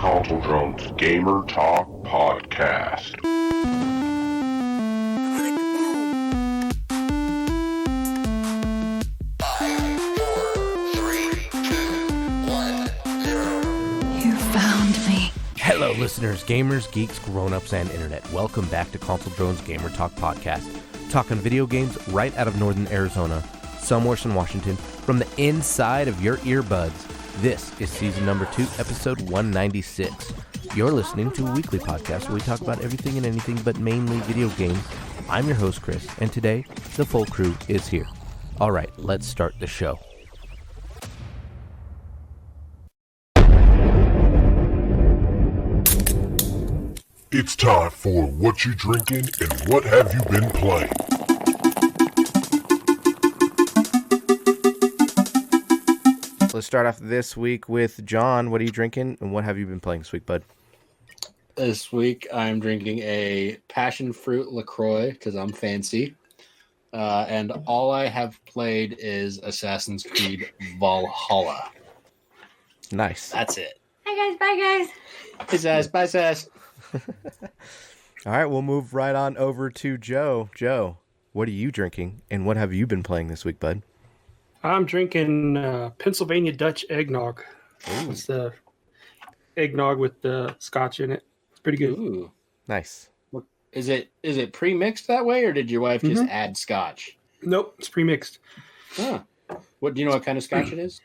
Console Drone's Gamer Talk Podcast. 5, 4, 3, 2, 1, 0. You found me. Hello, listeners, gamers, geeks, grown-ups, and internet. Welcome back to Console Drone's Gamer Talk Podcast. Talking video games right out of northern Arizona, somewhere in Washington, from the inside of your earbuds. This is season number 2, episode 196. You're listening to a weekly podcast where we talk about everything and anything but mainly video games. I'm your host, Chris, and today, the full crew is here. All right, let's start the show. It's time for What You Drinking and What Have You Been Playing. Let's start off this week with John. What are you drinking and what have you been playing this week, bud? This week I'm drinking a passion fruit LaCroix because I'm fancy. And all I have played is Assassin's Creed Valhalla. Nice. That's it. Hi guys, bye guys. Hey Sass, bye Sass. All right, we'll move right on over to Joe. Joe, what are you drinking and what have you been playing this week, bud? I'm drinking Pennsylvania Dutch eggnog. Ooh. It's the eggnog with the scotch in it. It's pretty good. Ooh. Nice. Is it pre-mixed that way or did your wife just add scotch? Nope, it's pre-mixed. Huh. What do you know what kind of scotch it is?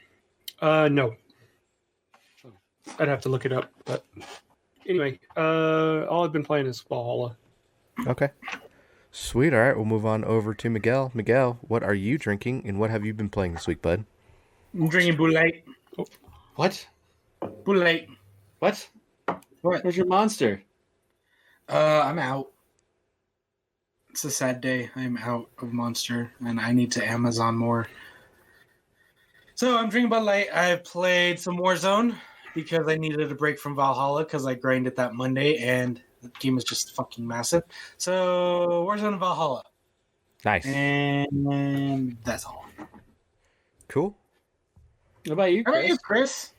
No. I'd have to look it up, but anyway, all I've been playing is Valhalla. Okay. Sweet. All right, we'll move on over to Miguel. Miguel, what are you drinking and what have you been playing this week, bud? I'm drinking Boulette. What? Boulette. What? What? Where's your monster? I'm out. It's a sad day. I'm out of Monster, and I need to Amazon more. So I'm drinking Bud Light. I've played some Warzone because I needed a break from Valhalla because I grinded that Monday, and the game was just fucking massive. So Warzone and Valhalla. Nice. And that's all. Cool. What about you, How Chris? about you, Chris?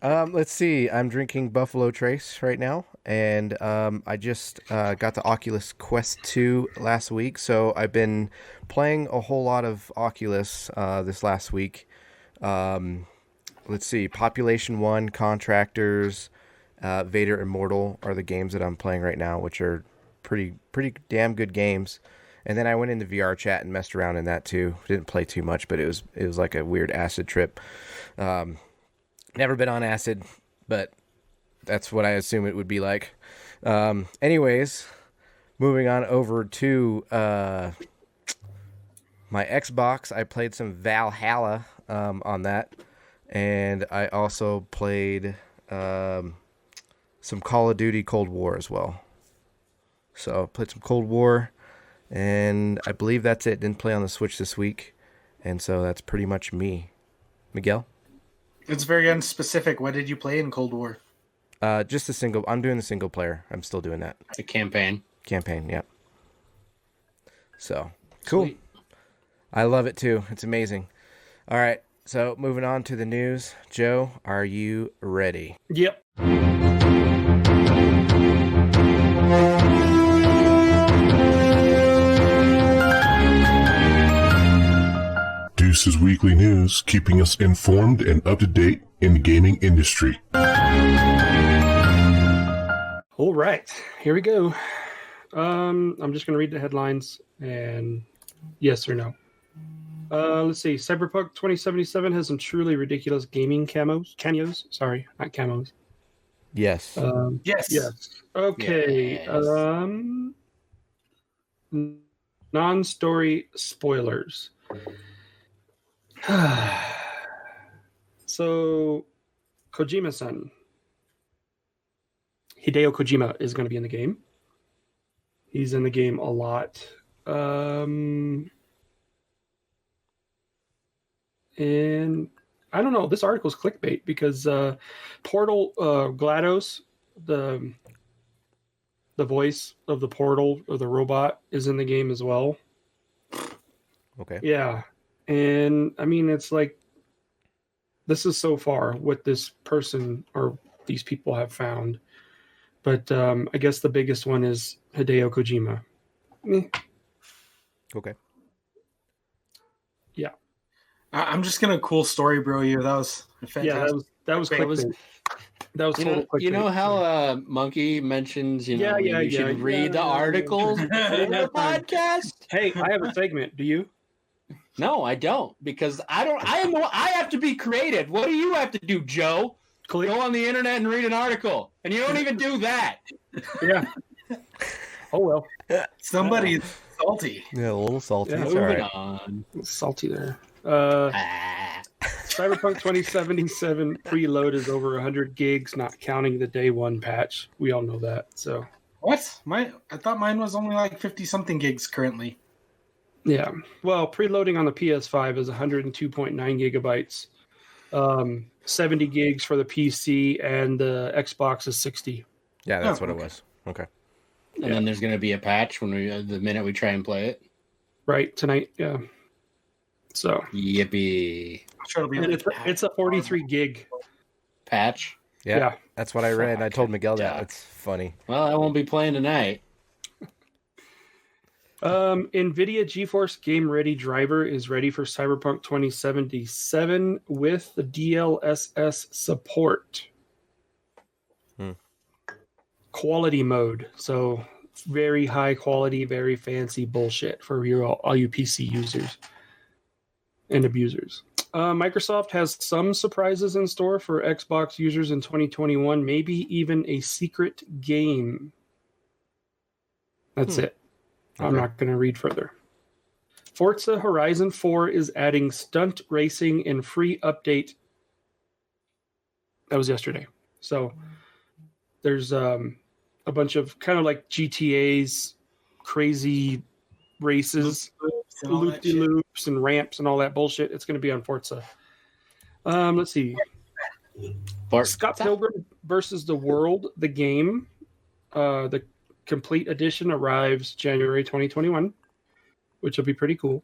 Let's see. I'm drinking Buffalo Trace right now, and I just got the Oculus Quest 2 last week, so I've been playing a whole lot of Oculus this last week. Let's see. Population 1, Contractors, Vader Immortal are the games that I'm playing right now, which are pretty damn good games. And then I went into VR chat and messed around in that too. Didn't play too much, but it was like a weird acid trip. Never been on acid, but that's what I assume it would be like. Anyways, moving on over to my Xbox, I played some Valhalla on that, and I also played some Call of Duty Cold War as well. So played some Cold War, and I believe that's it. Didn't play on the Switch this week, and so that's pretty much me. Miguel? It's very unspecific. What did you play in Cold War? Just the single. I'm doing the single player. I'm still doing that. The campaign. Campaign, yeah. So, cool. Sweet. I love it too. It's amazing. All right, so moving on to the news. Joe, are you ready? Yep. Deuce's Weekly News, keeping us informed and up to date in the gaming industry. All right, here we go. I'm just going to read the headlines and yes or no. Let's see. Cyberpunk 2077 has some truly ridiculous gaming cameos. Sorry, not camos. Yes. Yes. Yes. Okay. Yes. Non-story spoilers. So, Kojima-san. Hideo Kojima is going to be in the game. He's in the game a lot. And I don't know. This article's clickbait because Portal GLaDOS, the voice of the Portal or the robot, is in the game as well. Okay. Yeah. And I mean, it's like This is so far what this person or these people have found. But I guess the biggest one is Hideo Kojima. Okay. Yeah. I'm just gonna cool story, bro. You. That was fantastic. Yeah, that was clickbait. That was total clickbait. You know how Monkey mentions, you should read the articles in the podcast? Hey, I have a segment. Do you? No, I don't, because I have to be creative. What do you have to do, Joe? Go on the internet and read an article, and you don't even do that. Yeah. Oh well. Somebody's salty. Yeah, a little salty. Yeah, It's Moving all right. on. Salty there. Cyberpunk 2077 preload is over 100 gigs, not counting the day one patch. We all know that. So What? I thought mine was only like 50 something gigs currently. yeah. Well, preloading on the PS5 is 102.9 gigabytes. 70 gigs for the PC, and the Xbox is 60. Yeah, that's what it okay. was. Okay. And then there's going to be a patch when the minute we try and play it. Right, tonight. Yeah. So Yippee. I'm sure it'll be and like it's a 43 gig. Patch? Yeah, Yeah. that's what I read. I told Miguel that. Yeah. It's funny. Well, I won't be playing tonight. NVIDIA GeForce Game Ready driver is ready for Cyberpunk 2077 with the DLSS support. Quality mode. So very high quality, very fancy bullshit for all you PC users and abusers. Microsoft has some surprises in store for Xbox users in 2021, maybe even a secret game. That's it. I'm not going to read further. Forza Horizon 4 is adding stunt racing and free update. That was yesterday. So there's a bunch of kind of like GTA's crazy races, loop-de-loops and ramps and all that bullshit. It's going to be on Forza. Let's see. Scott Pilgrim versus the World, the game, the complete edition arrives January 2021, which will be pretty cool.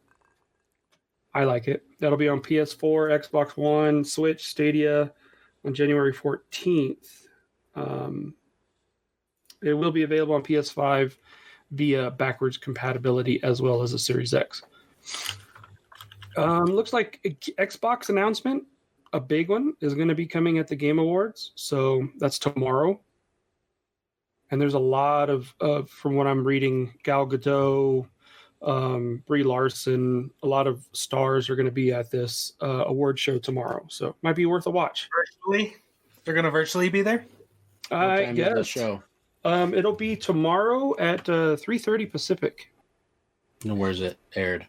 I like it. That'll be on PS4, Xbox One, Switch, Stadia on January 14th. It will be available on PS5 via backwards compatibility as well as a Series X. Looks like Xbox announcement, a big one, is going to be coming at the Game Awards. So that's tomorrow. And there's a lot of from what I'm reading, Gal Gadot, Brie Larson, a lot of stars are going to be at this award show tomorrow. So it might be worth a watch. Virtually? They're going to virtually be there? I Time is guess. the show. It'll be tomorrow at 3:30 Pacific. And where's it aired?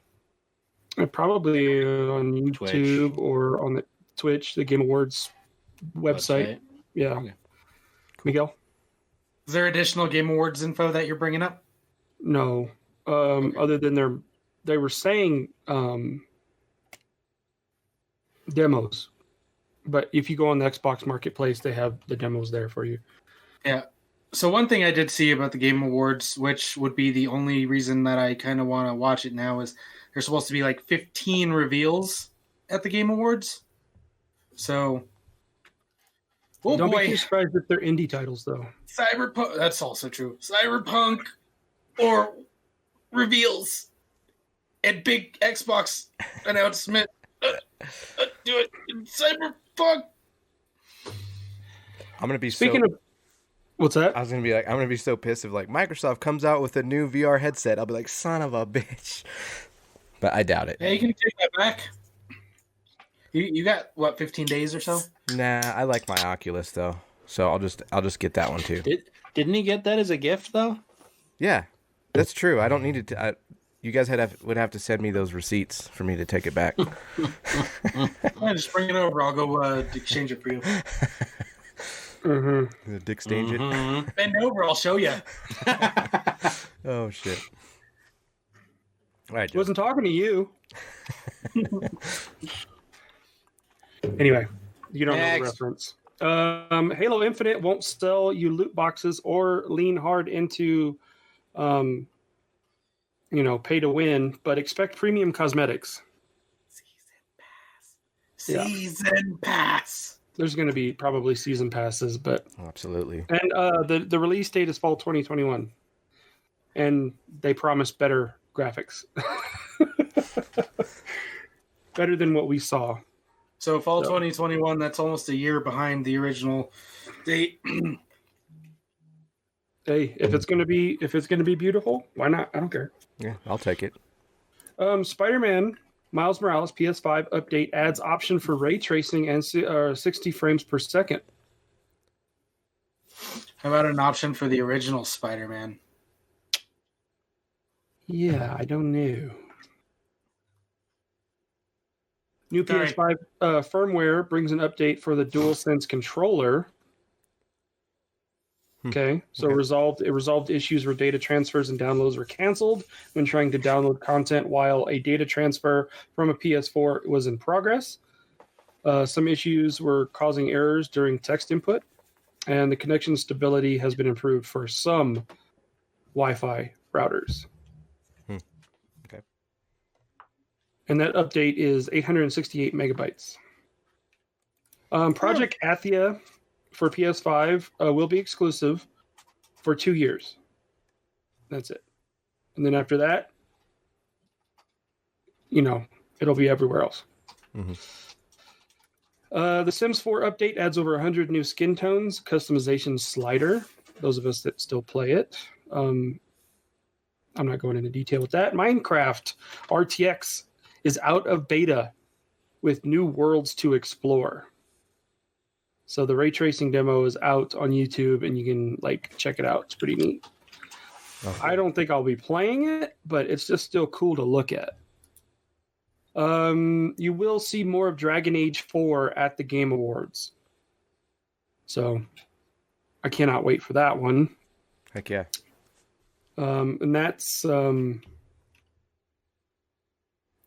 Probably on YouTube Twitch. or on the Twitch, the Game Awards website. Yeah. Okay. Miguel? Is there additional Game Awards info that you're bringing up? No. Other than they were saying demos. But if you go on the Xbox Marketplace, they have the demos there for you. Yeah. So one thing I did see about the Game Awards, which would be the only reason that I kind of want to watch it now, is there's supposed to be like 15 reveals at the Game Awards. So, Don't be too surprised if they're indie titles, though. Cyberpunk. That's also true. Cyberpunk or reveals and big Xbox announcement. Do it. Cyberpunk. I'm gonna be Speaking of, what's that? I was gonna be like, I'm gonna be so pissed if like Microsoft comes out with a new VR headset. I'll be like, son of a bitch. But I doubt it. Yeah, you can take that back. You got what, 15 days or so? Nah, I like my Oculus though, so I'll just get that one too. Didn't he get that as a gift though? Yeah, that's true. I don't need it to. You guys would have to send me those receipts for me to take it back. Yeah, just bring it over. I'll go exchange it for you. Mm-hmm. The dick stage it. Bend over. I'll show you. Oh shit! All right, Joe. Wasn't talking to you. Anyway, you don't know the Next. reference. Halo Infinite won't sell you loot boxes or lean hard into, pay to win, but expect premium cosmetics. Yeah. Season pass. There's going to be probably season passes, but Absolutely. and the release date is fall 2021, and they promise better graphics, better than what we saw. So fall 2021. That's almost a year behind the original date. Hey, if it's gonna be beautiful, why not? I don't care. Yeah, I'll take it. Spider-Man Miles Morales PS5 update adds option for ray tracing and 60 frames per second. How about an option for the original Spider-Man? Yeah, I don't know. New Sorry. PS5 firmware brings an update for the DualSense controller. Okay, so Okay. it resolved issues where data transfers and downloads were canceled when trying to download content while a data transfer from a PS4 was in progress. Some issues were causing errors during text input, and the connection stability has been improved for some Wi-Fi routers. Okay. And that update is 868 megabytes. Project Athia for PS5 will be exclusive for 2 years. That's it. And then after that, it'll be everywhere else. Mm-hmm. The Sims 4 update adds over 100 new skin tones, customization slider. Those of us that still play it. I'm not going into detail with that. Minecraft RTX is out of beta with new worlds to explore. So the ray tracing demo is out on YouTube, and you can check it out. It's pretty neat. Okay. I don't think I'll be playing it, but it's just still cool to look at. You will see more of Dragon Age 4 at the Game Awards. So I cannot wait for that one. Heck yeah. And that's I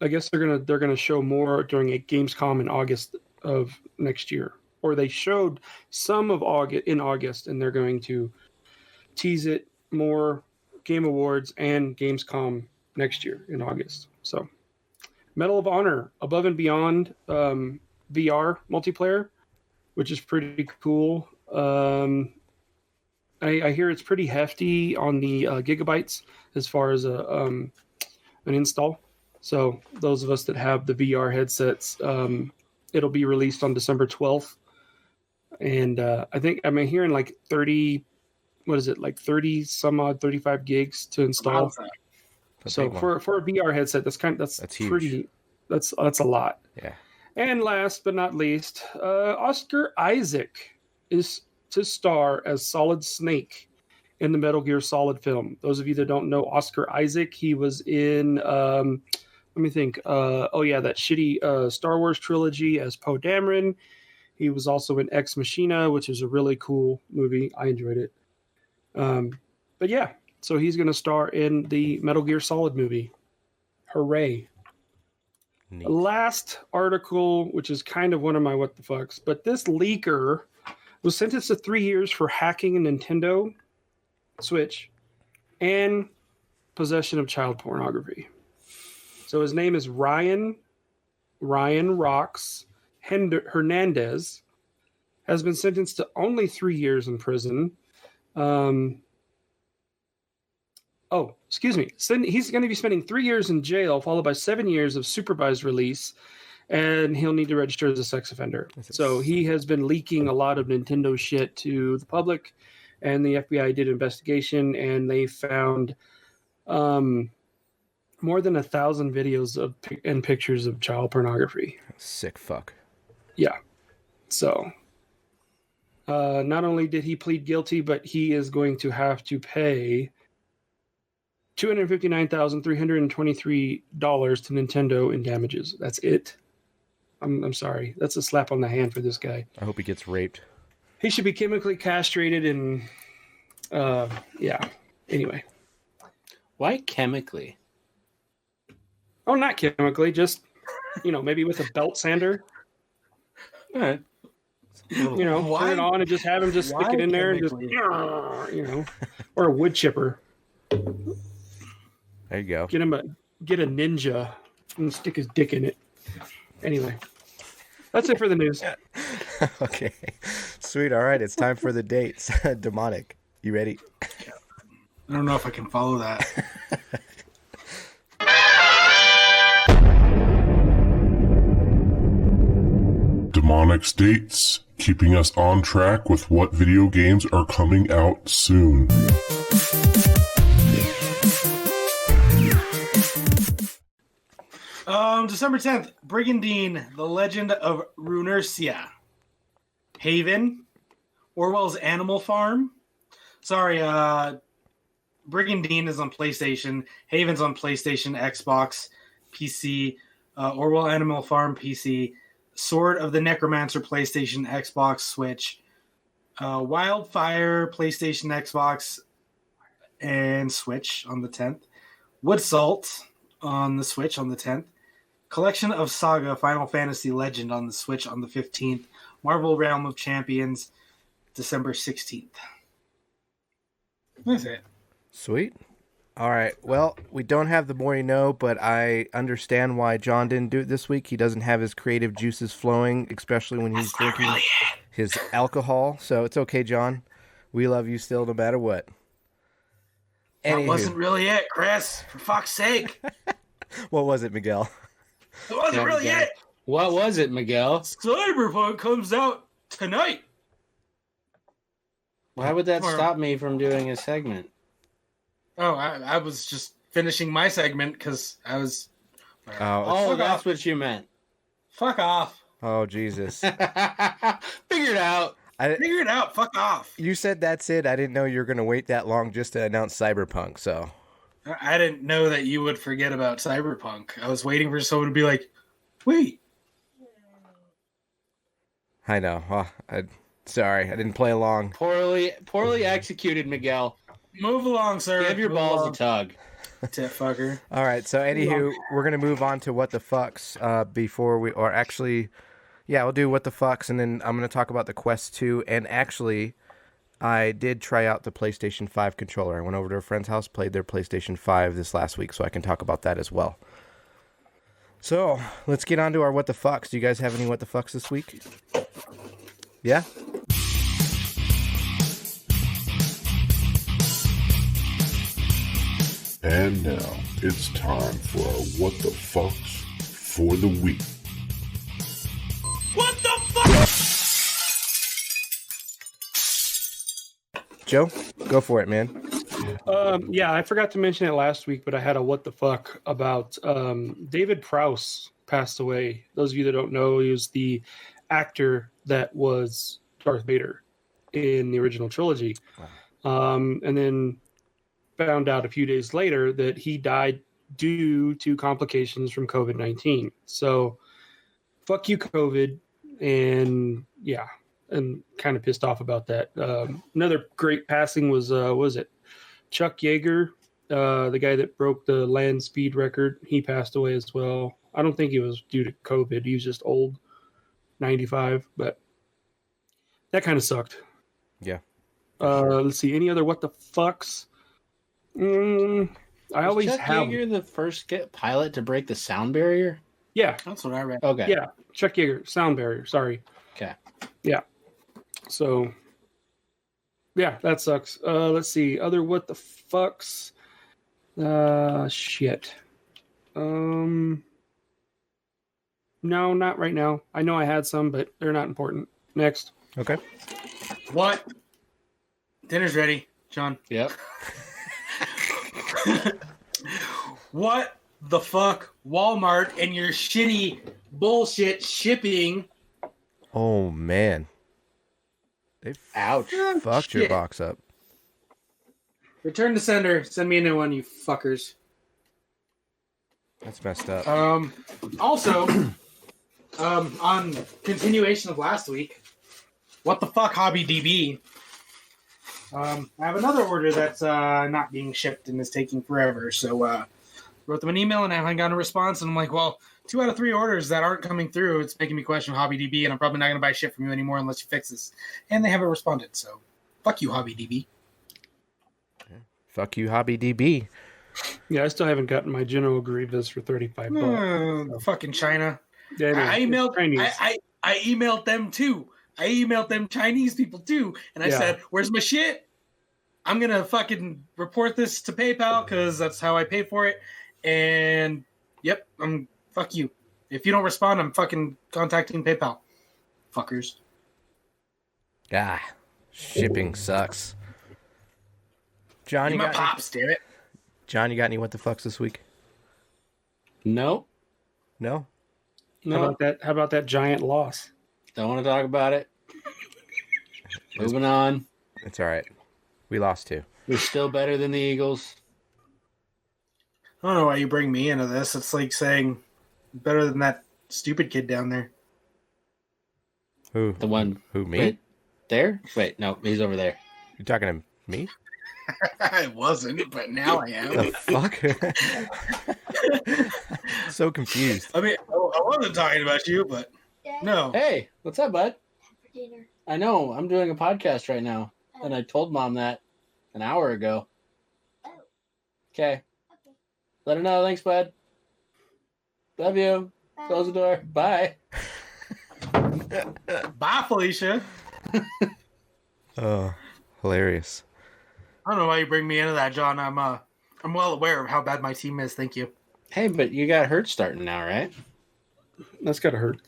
guess they're gonna show more during a Gamescom in August of next year. Or they showed some of August in August, and they're going to tease it more. Game Awards and Gamescom next year in August. So, Medal of Honor Above and Beyond VR multiplayer, which is pretty cool. I hear it's pretty hefty on the gigabytes as far as an install. So those of us that have the VR headsets, it'll be released on December 12th. And I think I'm hearing 30, what is it, 30 some odd 35 gigs to install. So for a VR headset, that's huge. pretty. That's a lot. Yeah. And last but not least, Oscar Isaac is to star as Solid Snake in the Metal Gear Solid film. Those of you that don't know Oscar Isaac, he was in let me think. That shitty Star Wars trilogy as Poe Dameron. He was also in Ex Machina, which is a really cool movie. I enjoyed it. But yeah, so he's going to star in the Metal Gear Solid movie. Hooray. Neat. Last article, which is kind of one of my what the fucks, but this leaker was sentenced to 3 years for hacking a Nintendo Switch and possession of child pornography. So his name is Ryan Rocks Hernandez, has been sentenced to only 3 years in prison. He's going to be spending 3 years in jail, followed by 7 years of supervised release, and he'll need to register as a sex offender. So he has been leaking a lot of Nintendo shit to the public, and the FBI did an investigation, and they found more than 1,000 videos and pictures of child pornography. Sick fuck. Yeah. So not only did he plead guilty, but he is going to have to pay $259,323 to Nintendo in damages. That's it. I'm sorry. That's a slap on the hand for this guy. I hope he gets raped. He should be chemically castrated and yeah. Anyway. Why chemically? Oh, not chemically, just maybe with a belt sander. All right. Turn it on and just have him just stick it in there and just, or a wood chipper. There you go. Get a ninja and stick his dick in it. Anyway. That's it for the news. Okay. Sweet. All right. It's time for the dates. Demonic. You ready? I don't know if I can follow that. Demonic's dates, keeping us on track with what video games are coming out soon. December 10th, Brigandine, The Legend of Runersia. Haven, Orwell's Animal Farm. Sorry, Brigandine is on PlayStation. Haven's on PlayStation, Xbox, PC. Orwell Animal Farm, PC. Sword of the Necromancer, PlayStation, Xbox, Switch. Wildfire, PlayStation, Xbox, and Switch on the 10th. Wood Salt on the Switch on the 10th. Collection of Saga, Final Fantasy Legend on the Switch on the 15th. Marvel Realm of Champions, December 16th. That's it. Sweet. All right. Well, we don't have the more you know, but I understand why John didn't do it this week. He doesn't have his creative juices flowing, especially when he's drinking his alcohol. So it's okay, John. We love you still, no matter what. That wasn't really it, Chris. For fuck's sake. What was it, Miguel? It wasn't really it. What was it, Miguel? Cyberpunk comes out tonight. Why would that stop me from doing a segment? Oh, I was just finishing my segment because I was... Oh, that's what you meant. Fuck off. Oh, Jesus. Figure it out. Figure it out. Fuck off. You said that's it. I didn't know you were going to wait that long just to announce Cyberpunk, so... I didn't know that you would forget about Cyberpunk. I was waiting for someone to be like, wait. I know. Sorry, I didn't play along. Poorly executed, Miguel. Move along, sir. Give your balls a tug. Tit fucker. All right, so anywho, we're going to move on to what the fucks before we... Or actually, yeah, we'll do what the fucks, and then I'm going to talk about the Quest 2, and actually... I did try out the PlayStation 5 controller. I went over to a friend's house, played their PlayStation 5 this last week, so I can talk about that as well. So, let's get on to our what the fucks. Do you guys have any what the fucks this week? Yeah? And now, it's time for our what the fucks for the week. What the fuck? Joe, go for it, man. Yeah, I forgot to mention it last week, but I had a what the fuck about David Prowse passed away. Those of you that don't know, he was the actor that was Darth Vader in the original trilogy. Wow. And then found out a few days later that he died due to complications from COVID-19. So, fuck you, COVID. And yeah, and kind of pissed off about that. Another great passing was it Chuck Yeager, the guy that broke the land speed record? He passed away as well. I don't think he was due to COVID. He was just old, 95. But that kind of sucked. Yeah. Let's see. Any other what the fucks? I always Chuck have. Yeager the first pilot to break the sound barrier? Yeah. That's what I read. Okay. Yeah. Chuck Yeager, sound barrier. Sorry. Okay. Yeah. So, yeah, that sucks. Let's see. Other what the fucks? Shit. No, not right now. I know I had some, but they're not important. Next. Okay. What? Dinner's ready, John. Yep. What the fuck, Walmart and your shitty bullshit shipping? Oh, man. They Ouch. fucked your box up. Return to sender. Send me a new one, you fuckers. That's messed up. Also, on continuation of last week, what the fuck, Hobby DB? I have another order that's not being shipped and is taking forever. So wrote them an email and I haven't gotten a response. And I'm like, well, 2 out of 3 orders that aren't coming through, it's making me question Hobby DB, and I'm probably not going to buy shit from you anymore unless you fix this. And they haven't responded. So fuck you, Hobby DB. Fuck you, Hobby DB. Yeah, I still haven't gotten my General Grievous for $35. Fucking China. Yeah, I emailed. Chinese. I emailed them too. I emailed them Chinese people too. And I said, where's my shit? I'm going to fucking report this to PayPal because that's how I pay for it. And yep, fuck you. If you don't respond, I'm fucking contacting PayPal. Fuckers. Ah, shipping sucks. John, You my pops, damn it. John, you got any what the fucks this week? No, No? How about that giant loss? don't want to talk about it. Moving on. It's all right. We lost 2. We're still better than the Eagles. I don't know why you bring me into this. It's like saying better than that stupid kid down there. Who? The one. Who, me? Wait, there? Wait, no, he's over there. You talking to me? I wasn't, but now I am. The fuck? So confused. I mean, I wasn't talking about you, but no. Hey, what's up, bud? For dinner. I know, I'm doing a podcast right now, and I told Mom that an hour ago. Oh. Okay. Let her know. Thanks, bud. Love you. Close the door. Bye. Bye, Felicia. Oh, hilarious. I don't know why you bring me into that, John. I'm well aware of how bad my team is. Thank you. Hey, but you got Hurt starting now, right? That's gotta hurt.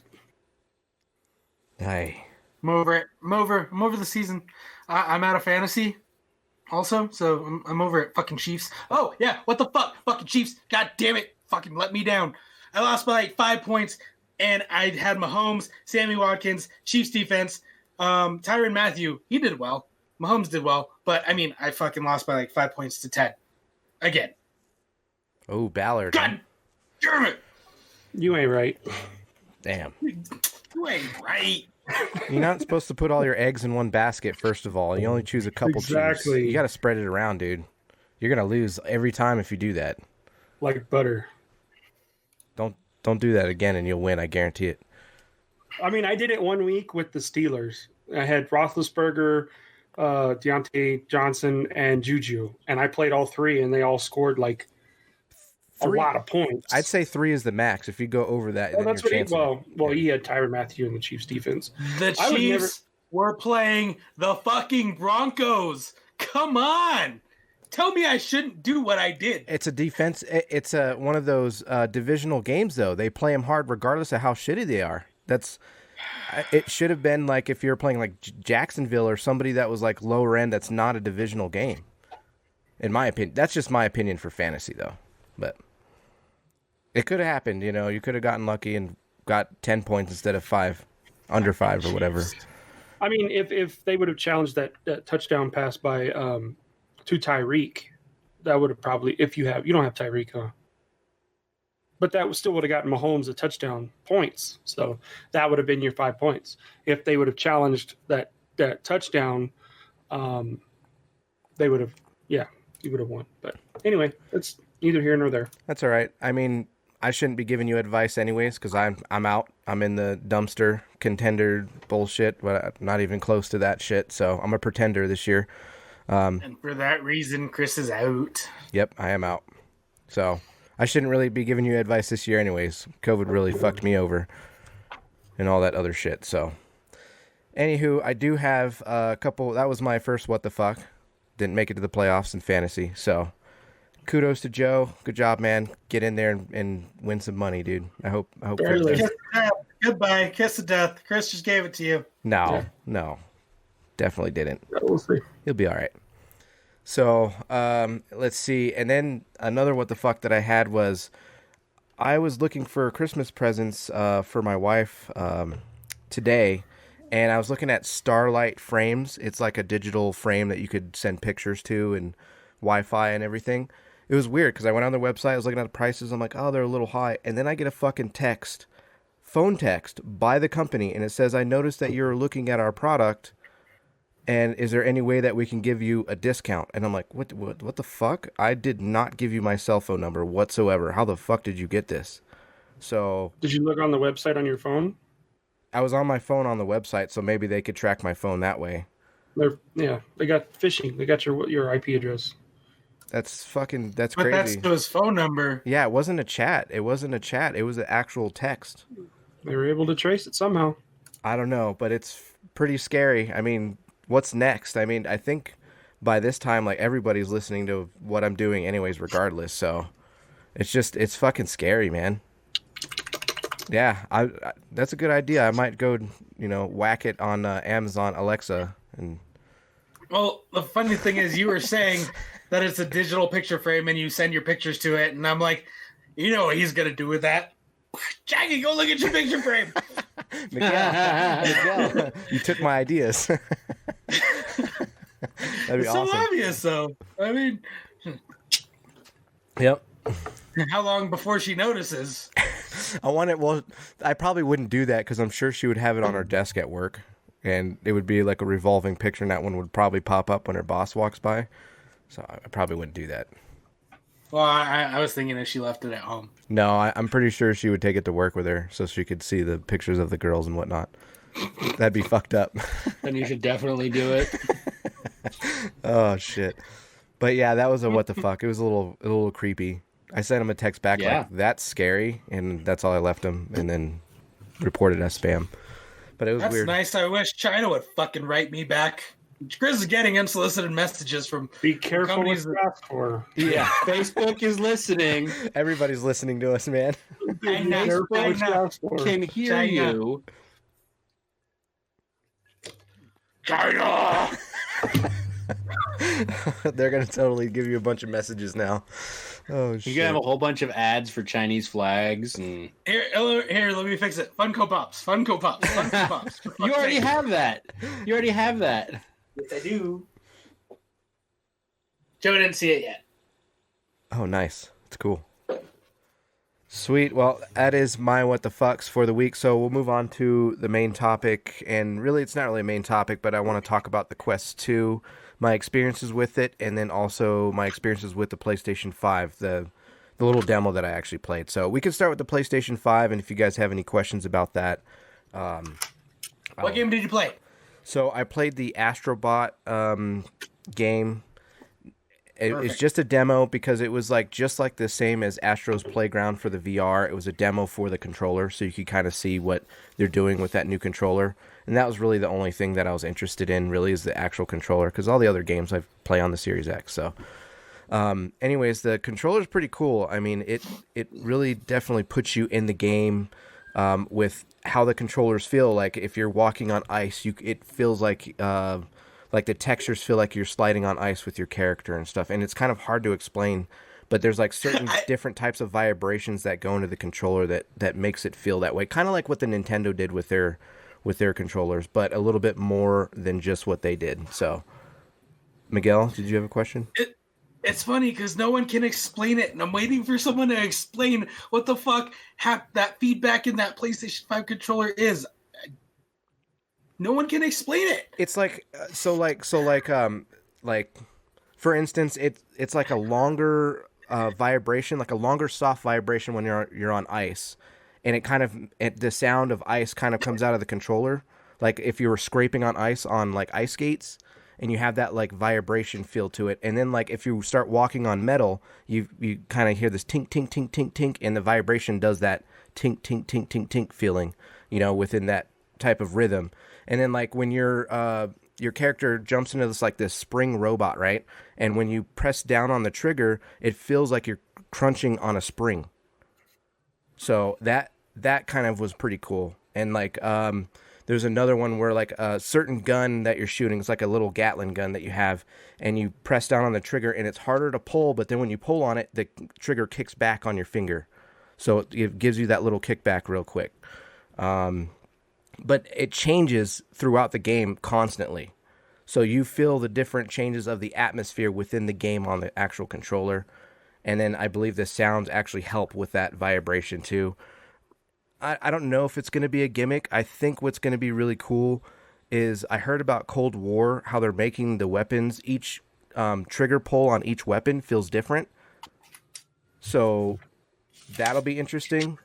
Hey. I'm over it. I'm over the season. I'm out of fantasy also, so I'm over it. Fucking Chiefs. Oh, yeah. What the fuck? Fucking Chiefs. God damn it. Fucking let me down. I lost by like 5 points, and I had Mahomes, Sammy Watkins, Chiefs defense, Tyrann Mathieu. He did well. Mahomes did well, but I mean, I fucking lost by like 5 points to 10. Again. Oh, Ballard. God damn it. You ain't right. Damn. You ain't right. You're not supposed to put all your eggs in one basket, first of all. You only choose a couple Exactly. Chiefs. You got to spread it around, dude. You're going to lose every time if you do that. Like butter. Don't do that again and you'll win, I guarantee it. I mean, I did it 1 week with the Steelers. I had Roethlisberger, Deontay Johnson, and Juju, and I played all 3, and they all scored like a lot of points. I'd say 3 is the max. If you go over that, Well, then that's what you're he, chancing. well, he had Tyrann Mathieu in the Chiefs defense. The I would Chiefs were playing the fucking Broncos. Come on. Tell me I shouldn't do what I did. It's a defense. It's one of those divisional games, though. They play them hard regardless of how shitty they are. It should have been like if you're playing like Jacksonville or somebody that was like lower end. That's not a divisional game, in my opinion. That's just my opinion for fantasy, though. But it could have happened. You know, you could have gotten lucky and got 10 points instead of 5, under 5 or whatever. I mean, if they would have challenged that touchdown pass by to Tyreek, that would have probably, you don't have Tyreek, huh? But that still would have gotten Mahomes a touchdown points. So that would have been your 5 points. If they would have challenged that touchdown, they would have, you would have won. But anyway, it's neither here nor there. That's all right. I mean, I shouldn't be giving you advice anyways because I'm out. I'm in the dumpster contender bullshit, but I'm not even close to that shit. So I'm a pretender this year. And for that reason, Chris is out. Yep, I am out. So I shouldn't really be giving you advice this year anyways. COVID really fucked me over and all that other shit. So anywho, I do have a couple. That was my first what the fuck. Didn't make it to the playoffs in fantasy. So kudos to Joe. Good job, man. Get in there and win some money, dude. I hope. Barely. Kiss of death. Goodbye. Kiss of death. Chris just gave it to you. No. Definitely didn't. We'll see. He'll be all right. So, let's see. And then another what the fuck that I had was I was looking for Christmas presents for my wife today, and I was looking at Starlight frames. It's like a digital frame that you could send pictures to and Wi-Fi and everything. It was weird because I went on their website, I was looking at the prices, I'm like, oh, they're a little high. And then I get a fucking phone text by the company, and it says, I noticed that you're looking at our product, and is there any way that we can give you a discount? And I'm like, what the fuck? I did not give you my cell phone number whatsoever. How the fuck did you get this? So Did you look on the website on your phone? I was on my phone on the website, so maybe they could track my phone that way. They got phishing. They got your IP address. That's crazy. But that's to his phone number. Yeah, it wasn't a chat. It was an actual text. They were able to trace it somehow. I don't know, but it's pretty scary. I mean, what's next? I mean, I think by this time, like everybody's listening to what I'm doing, anyways, regardless. So it's fucking scary, man. Yeah, I that's a good idea. I might go, whack it on Amazon Alexa and. Well, the funny thing is, you were saying that it's a digital picture frame, and you send your pictures to it, and I'm like, you know what he's gonna do with that? Jackie, go look at your picture frame. Miguel, you took my ideas. That'd be It's awesome. so obvious, though. I mean, Yep. how long before she notices? I probably wouldn't do that because I'm sure she would have it on her desk at work, and it would be like a revolving picture, and that one would probably pop up when her boss walks by. So I probably wouldn't do that. Well, I was thinking if she left it at home. No, I'm pretty sure she would take it to work with her so she could see the pictures of the girls and whatnot. That'd be fucked up. Then you should definitely do it. Oh shit. But yeah, that was a what the fuck. It was a little creepy. I sent him a text back like, that's scary, and that's all I left him, and then reported as spam. But it was That's weird. nice. I wish China would fucking write me back. Chris is getting unsolicited messages from Be careful what companies you ask for. Yeah, Facebook is listening. Everybody's listening to us, man. Be China, careful what you China, ask for. Can hear China. you. China. They're gonna totally give you a bunch of messages now. Oh shit. You can have a whole bunch of ads for Chinese flags, and Here, let me fix it. Funko Pops. Funko Pops. Funko Pops. For you fuck's already sake. have that. You already have that. Yes, I do. Joe didn't see it yet. Oh, nice. It's cool. Sweet. Well, that is my what the fucks for the week. So we'll move on to the main topic. And really, it's not really a main topic, but I want to talk about the Quest 2, my experiences with it, and then also my experiences with the PlayStation 5, the little demo that I actually played. So we can start with the PlayStation 5, and if you guys have any questions about that. What game did you play? So I played the Astrobot game. It's Perfect. just a demo because it was just like the same as Astro's Playground for the VR. It was a demo for the controller, so you could kind of see what they're doing with that new controller. And that was really the only thing that I was interested in, really, is the actual controller, because all the other games I play on the Series X. So, anyways, the controller's pretty cool. I mean, it really definitely puts you in the game with how the controllers feel. Like if you're walking on ice, it feels like the textures feel like you're sliding on ice with your character and stuff. And it's kind of hard to explain, but there's like certain different types of vibrations that go into the controller that makes it feel that way. Kind of like what the Nintendo did with their controllers, but a little bit more than just what they did. So, Miguel, did you have a question? It's funny because no one can explain it, and I'm waiting for someone to explain what the fuck that feedback in that PlayStation 5 controller is. No one can explain it. It's like for instance, it's like a longer vibration, like a longer soft vibration when you're on ice, and the sound of ice kind of comes out of the controller, like if you were scraping on ice on like ice skates, and you have that like vibration feel to it. And then like if you start walking on metal, you kind of hear this tink tink tink tink tink, and the vibration does that tink tink tink tink tink feeling, within that type of rhythm. And then like when your character jumps into this spring robot, right? And when you press down on the trigger, it feels like you're crunching on a spring. So that kind of was pretty cool. And like there's another one where like a certain gun that you're shooting, it's like a little Gatling gun that you have, and you press down on the trigger and it's harder to pull, but then when you pull on it, the trigger kicks back on your finger. So it gives you that little kickback real quick. But it changes throughout the game constantly. So you feel the different changes of the atmosphere within the game on the actual controller. And then I believe the sounds actually help with that vibration too. I don't know if it's going to be a gimmick. I think what's going to be really cool is I heard about Cold War, how they're making the weapons. Each trigger pull on each weapon feels different. So that'll be interesting.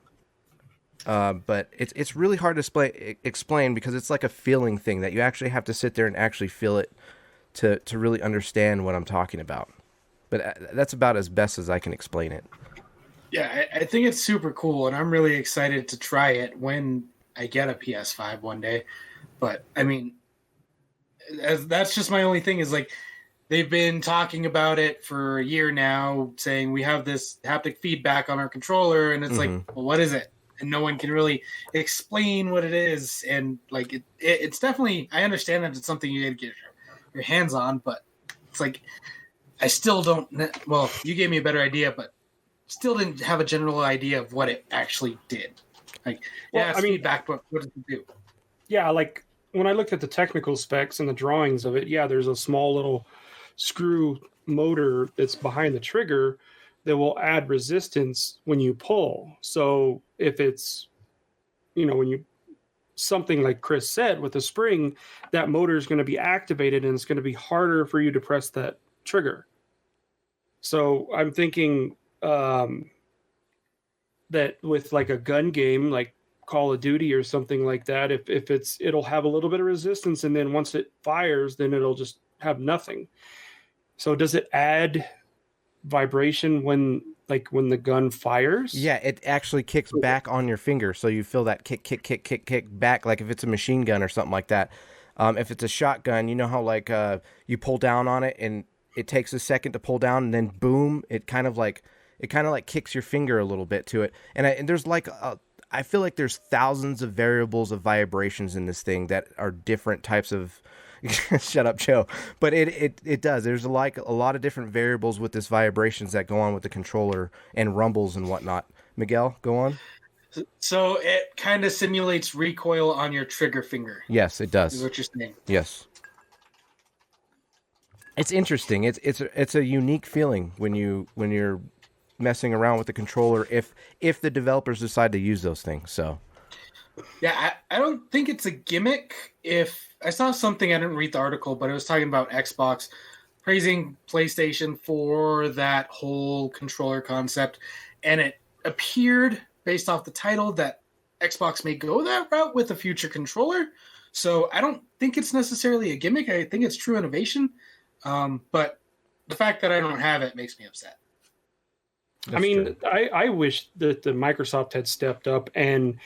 But it's really hard to explain because it's like a feeling thing that you actually have to sit there and actually feel it to really understand what I'm talking about. But that's about as best as I can explain it. Yeah, I think it's super cool, and I'm really excited to try it when I get a PS5 one day. But I mean, that's just my only thing is like they've been talking about it for a year now, saying we have this haptic feedback on our controller, and it's like, well, what is it? And no one can really explain what it is. And like it's definitely, I understand that it's something you need to get your hands on, but it's like I still don't. Well, you gave me a better idea, but still didn't have a general idea of what it actually did. Like, yeah, it's feedback, but what does it do? Yeah, like when I looked at the technical specs and the drawings of it, yeah, there's a small little screw motor that's behind the trigger that will add resistance when you pull. So if it's, when you, something like Chris said with the spring, that motor is going to be activated and it's going to be harder for you to press that trigger. So I'm thinking that with like a gun game, like Call of Duty or something like that, if it'll have a little bit of resistance, and then once it fires, then it'll just have nothing. So does it add vibration when the gun fires? Yeah, it actually kicks back on your finger, so you feel that kick back, like if it's a machine gun or something like that. If it's a shotgun, you know how like you pull down on it and it takes a second to pull down, and then boom, it kind of like kicks your finger a little bit to it. And there's like I feel like there's thousands of variables of vibrations in this thing that are different types of. Shut up, Joe. But it does. There's a lot of different variables with this vibrations that go on with the controller and rumbles and whatnot. Miguel, go on. So it kind of simulates recoil on your trigger finger. Yes, it does. Is what you're saying? Yes. It's interesting. It's a unique feeling when you're messing around with the controller if the developers decide to use those things. So. Yeah, I don't think it's a gimmick. If I saw something, I didn't read the article, but it was talking about Xbox praising PlayStation for that whole controller concept, and it appeared, based off the title, that Xbox may go that route with a future controller. So I don't think it's necessarily a gimmick. I think it's true innovation. But the fact that I don't have it makes me upset. I mean, I wish that the Microsoft had stepped up, and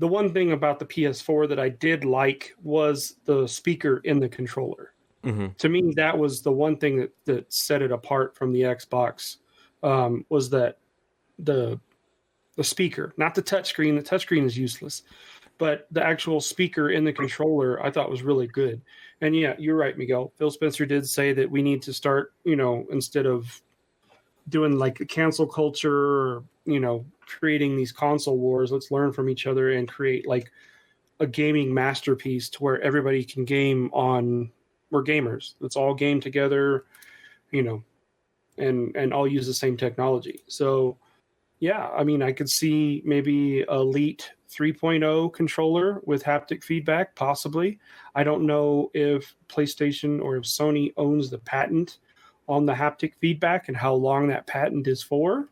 the one thing about the PS4 that I did like was the speaker in the controller. Mm-hmm. To me, that was the one thing that set it apart from the Xbox, was that the speaker, not the touchscreen. The touchscreen is useless, but the actual speaker in the controller I thought was really good. And yeah, you're right, Miguel. Phil Spencer did say that we need to start, instead of doing like the cancel culture or, creating these console wars, let's learn from each other and create like a gaming masterpiece to where everybody can game on. We're gamers. Let's all game together, and all use the same technology. So yeah, I mean, I could see maybe Elite 3.0 controller with haptic feedback, possibly. I don't know if PlayStation or if Sony owns the patent on the haptic feedback and how long that patent is for.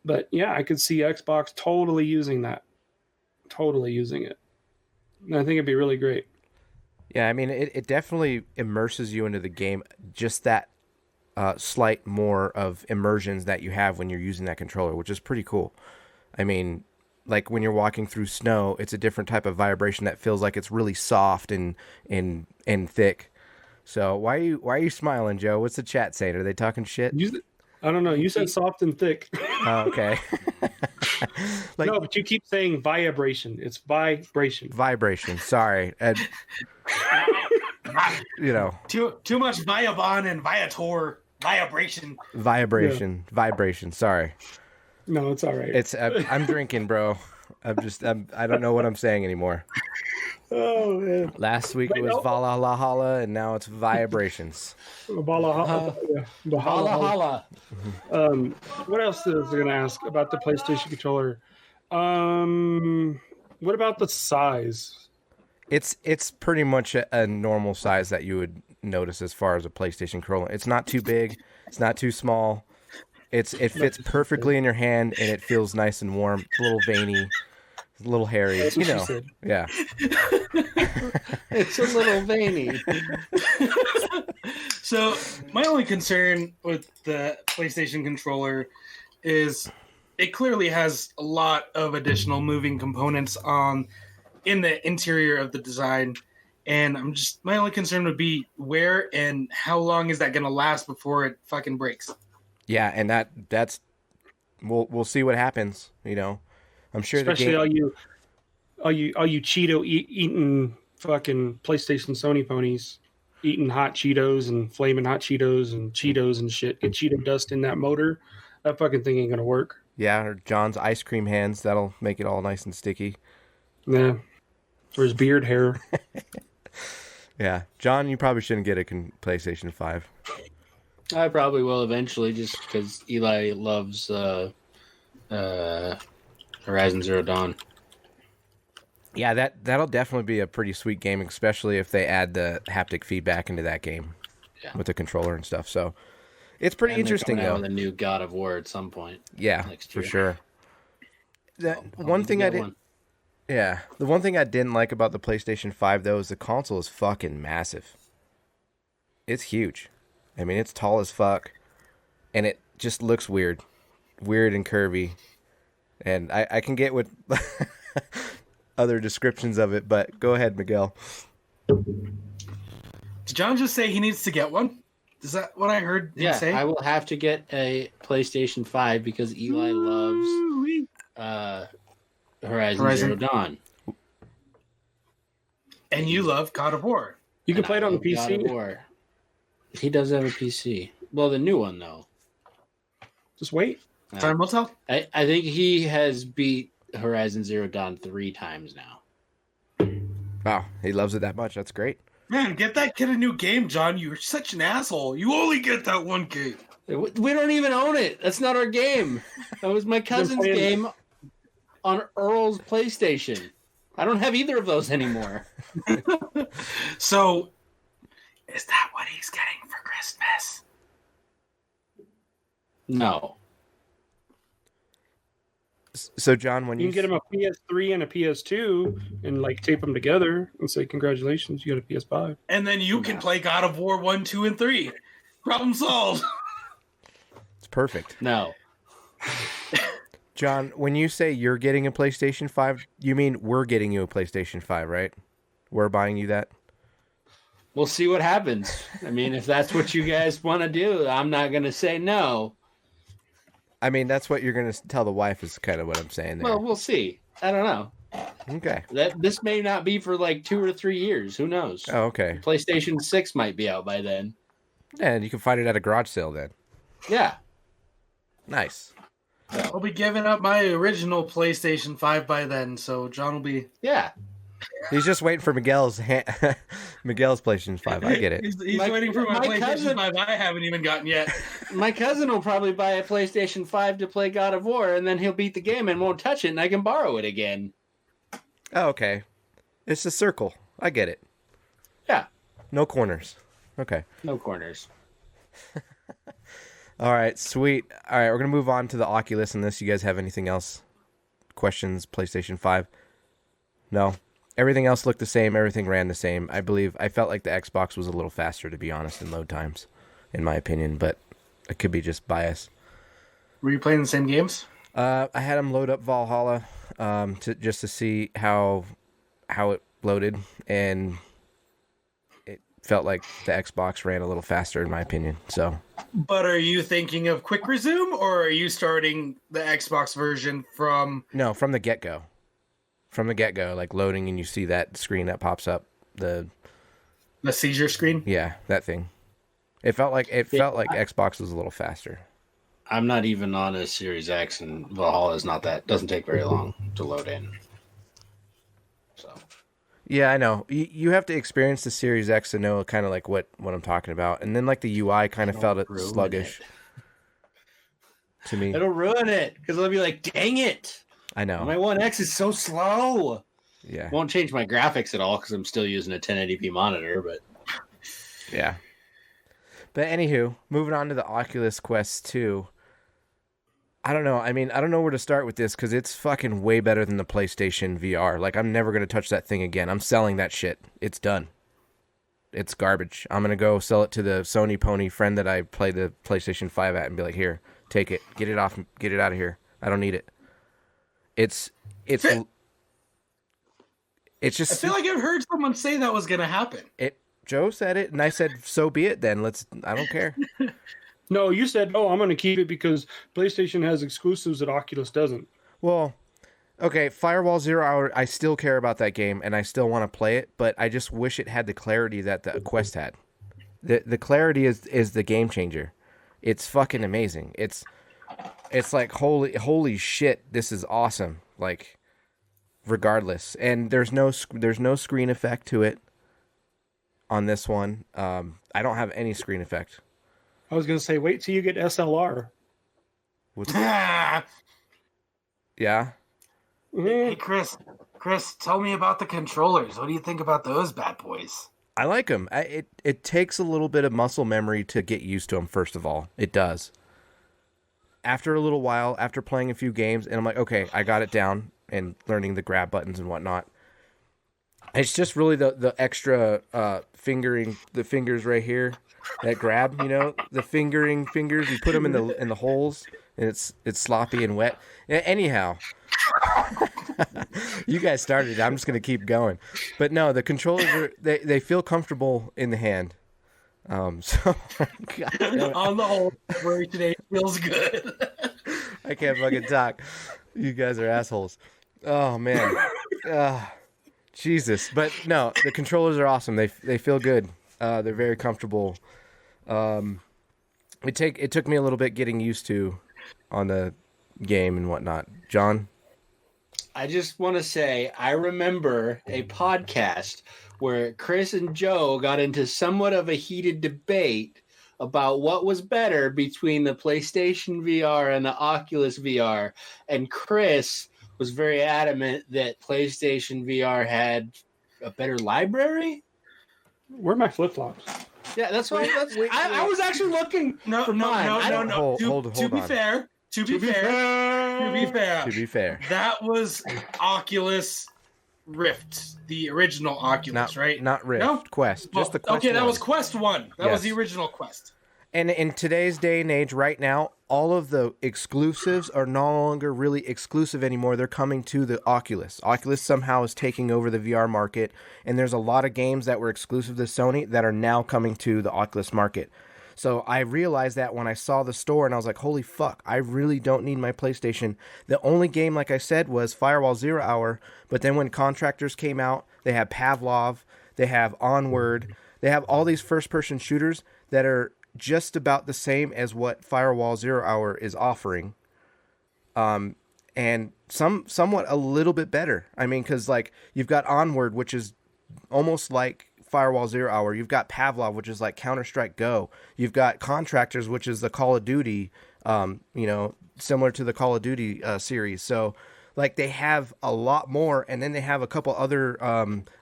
But yeah, I could see Xbox totally using it. And I think it'd be really great. Yeah, I mean, it definitely immerses you into the game. Just that slight more of immersions that you have when you're using that controller, which is pretty cool. I mean, like when you're walking through snow, it's a different type of vibration that feels like it's really soft and thick. So why are you smiling, Joe? What's the chat saying? Are they talking shit? I don't know. You said soft and thick. Oh, okay. No, but you keep saying vibration. It's vibration. Vibration. Sorry. Too much Viabon and Viator vibration. Vibration. Sorry. No, it's all right. I'm drinking, bro. I don't know what I'm saying anymore. Oh man! Last week it was Valhalla, and now it's vibrations. Valhalla. What else is I going to ask about the PlayStation controller? What about the size? It's pretty much a normal size that you would notice as far as a PlayStation controller. It's not too big. It's not too small. It fits perfectly in your hand, and it feels nice and warm. It's a little veiny. A little hairy, yeah. It's a little veiny. So my only concern with the PlayStation controller is it clearly has a lot of additional moving components in the interior of the design. And my only concern would be where and how long is that going to last before it fucking breaks? Yeah, and that's we'll see what happens. I'm sure Especially the game. all you Cheeto eating fucking PlayStation Sony ponies, eating hot Cheetos and flaming hot Cheetos and shit. Get Cheeto dust in that motor. That fucking thing ain't gonna work. Yeah, or John's ice cream hands. That'll make it all nice and sticky. Yeah. Or his beard hair. Yeah, John, you probably shouldn't get a PlayStation 5. I probably will eventually, just because Eli loves Horizon Zero Dawn. Yeah, that'll definitely be a pretty sweet game, especially if they add the haptic feedback into that game with the controller and stuff. So it's pretty interesting, they're coming though. out with a new God of War at some point. Yeah, next for year. sure. The I'll one need to thing I get did, one. yeah, the one thing I didn't like about the PlayStation 5 though is the console is fucking massive. It's huge. I mean, it's tall as fuck, and it just looks weird and curvy. And I can get with other descriptions of it, but go ahead, Miguel. Did John just say he needs to get one? Is that what I heard him say? I will have to get a PlayStation 5 because Eli loves Horizon Zero Dawn. And you love God of War. You can And play it I on the love God of PC. War. He does have a PC. Well, the new one, though. Just wait. Time will tell. I think he has beat Horizon Zero Dawn 3 times now. Wow, he loves it that much. That's great. Man, get that kid a new game, John. You're such an asshole. You only get that one game. We don't even own it. That's not our game. That was my cousin's playing- game on Earl's PlayStation. I don't have either of those anymore. So, is that what he's getting for Christmas? No. So, John, when You can get him a PS3 and a PS2 and like tape them together and say, congratulations, you got a PS5. And then you can play God of War 1, 2, and 3. Problem solved. it's perfect. No. John, when you say you're getting a PlayStation 5, you mean we're getting you a PlayStation 5, right? We're buying you that? We'll see what happens. I mean, if that's what you guys want to do, I'm not going to say no. I mean, that's what you're going to tell the wife is kind of what I'm saying there. Well, we'll see. I don't know. Okay. This may not be for like 2 or 3 years. Who knows? Oh, okay. PlayStation 6 might be out by then. And you can find it at a garage sale then. Yeah. Nice. I'll be giving up my original PlayStation 5 by then, so John will be... Yeah. He's just waiting for Miguel's PlayStation 5. I get it. He's My- waiting for my my PlayStation cousin- 5 I haven't even gotten yet. My cousin will probably buy a PlayStation 5 to play God of War, and then he'll beat the game and won't touch it, and I can borrow it again. Oh, okay. It's a circle. I get it. Yeah. No corners. Okay. No corners. All right, sweet. All right, we're going to move on to the Oculus unless you guys have anything else. Questions, PlayStation 5? No. Everything else looked the same. Everything ran the same. I felt like the Xbox was a little faster, to be honest, in load times, in my opinion, but it could be just bias. Were you playing the same games? I had him load up Valhalla to see how it loaded, and it felt like the Xbox ran a little faster, in my opinion. So, But are you thinking of quick resume, or are you starting the Xbox version from... no, from the get-go. From the get-go, like loading, and you see that screen that pops up. the seizure screen? Yeah, that thing. It felt like Xbox was a little faster. I'm not even on a Series X, and Valhalla is not that. Doesn't take very long to load in. So Yeah, I know. You have to experience the Series X to know kind of like what I'm talking about. And then like the UI kind of felt ruin sluggish to me. it'll ruin it because I'll be like, "Dang it! I know. My One X is so slow." Yeah. Won't change my graphics at all because I'm still using a 1080p monitor. But Yeah. But anywho, moving on to the Oculus Quest 2. I don't know. I mean, I don't know where to start with this because it's fucking way better than the PlayStation VR. Like, I'm never going to touch that thing again. I'm selling that shit. It's done. It's garbage. I'm going to go sell it to the Sony pony friend that I play the PlayStation 5 at and be like, here, take it. Get it off. Get it out of here. I don't need it. It's it's I just feel like I've heard someone say that was going to happen. Joe said it, and I said, so be it then. I don't care. No, you said, "Oh, I'm going to keep it because PlayStation has exclusives that Oculus doesn't." Well, okay, Firewall Zero Hour, I still care about that game, and I still want to play it, but I just wish it had the clarity that the Quest had. The clarity is the game changer. It's fucking amazing. It's like holy shit, this is awesome. Like, regardless, and there's no screen effect to it on this one. I don't have any screen effect. I was going to say, wait till you get SLR. Yeah. Hey, Chris, tell me about the controllers. What do you think about those bad boys? I like them. It takes a little bit of muscle memory to get used to them, first of all. It does. After a little while, after playing a few games, and I'm like, okay, I got it down, and learning the grab buttons and whatnot. It's just really the extra fingering, the fingers right here that grab, the fingers, you put them in the holes, and it's sloppy and wet. Anyhow, you guys started it. I'm just going to keep going. But no, the controllers, they feel comfortable in the hand. So On the whole, where today feels good. I can't fucking talk. You guys are assholes. Oh, man. Jesus. But no, the controllers are awesome. They feel good. They're very comfortable. It took me a little bit getting used to on the game and whatnot. John? I just want to say I remember a podcast where Chris and Joe got into somewhat of a heated debate about what was better between the PlayStation VR and the Oculus VR. And Chris was very adamant that PlayStation VR had a better library. Where are my flip-flops? Yeah, that's why. I was actually looking for mine. Hold To be on. fair, to be fair, that was Oculus Rift, the original Oculus, right? Not Rift. No? Quest. Just the Quest. Okay, that one. was Quest 1. That was Yes. the original Quest. And in today's day and age, right now, all of the exclusives are no longer really exclusive anymore. They're coming to the Oculus. Oculus somehow is taking over the VR market, and there's a lot of games that were exclusive to Sony that are now coming to the Oculus market. So I realized that when I saw the store, and I was like, holy fuck, I really don't need my PlayStation. The only game, like I said, was Firewall Zero Hour, but then when Contractors came out, they have Pavlov, they have Onward, they have all these first-person shooters that are just about the same as what Firewall Zero Hour is offering, and somewhat a little bit better. I mean, because like you've got Onward, which is almost like Firewall Zero Hour. You've got Pavlov, which is like Counter-Strike Go. You've got Contractors, which is the Call of Duty, similar to the Call of Duty series. So like they have a lot more, and then they have a couple other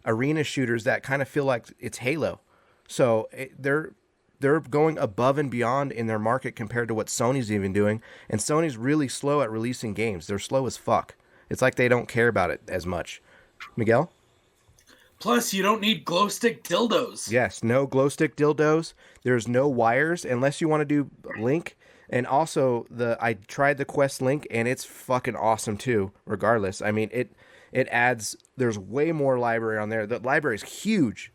arena shooters that kind of feel like it's Halo. So they're going above and beyond in their market compared to what Sony's even doing. And Sony's really slow at releasing games. They're slow as fuck. It's like they don't care about it as much. Miguel? Plus, you don't need glow stick dildos. Yes, no glow stick dildos. There's no wires unless you want to do Link. And also, I tried the Quest Link, and it's fucking awesome too, regardless. I mean, it adds, there's way more library on there. The library is huge.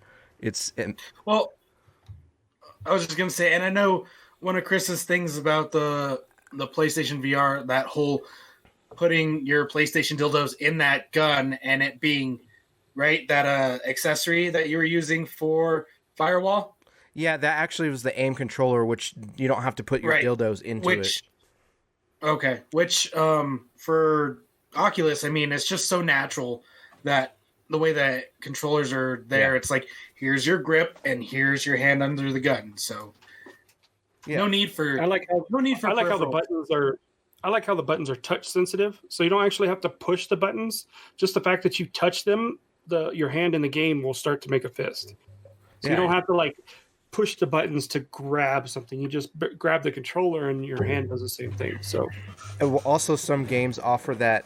Well, I was just gonna say, and I know one of Chris's things about the PlayStation VR, that whole putting your PlayStation dildos in that gun and it being right that accessory that you were using for Firewall. Yeah, that actually was the aim controller, which you don't have to put your dildos into it. Okay, which for Oculus, I mean, it's just so natural that the way that controllers are there, it's like, here's your grip and here's your hand under the gun. So no need for. I like how the buttons are. I like how the buttons are touch sensitive, so you don't actually have to push the buttons. Just the fact that you touch them, your hand in the game will start to make a fist. So you don't have to like push the buttons to grab something. You just grab the controller and your hand does the same thing. So also some games offer that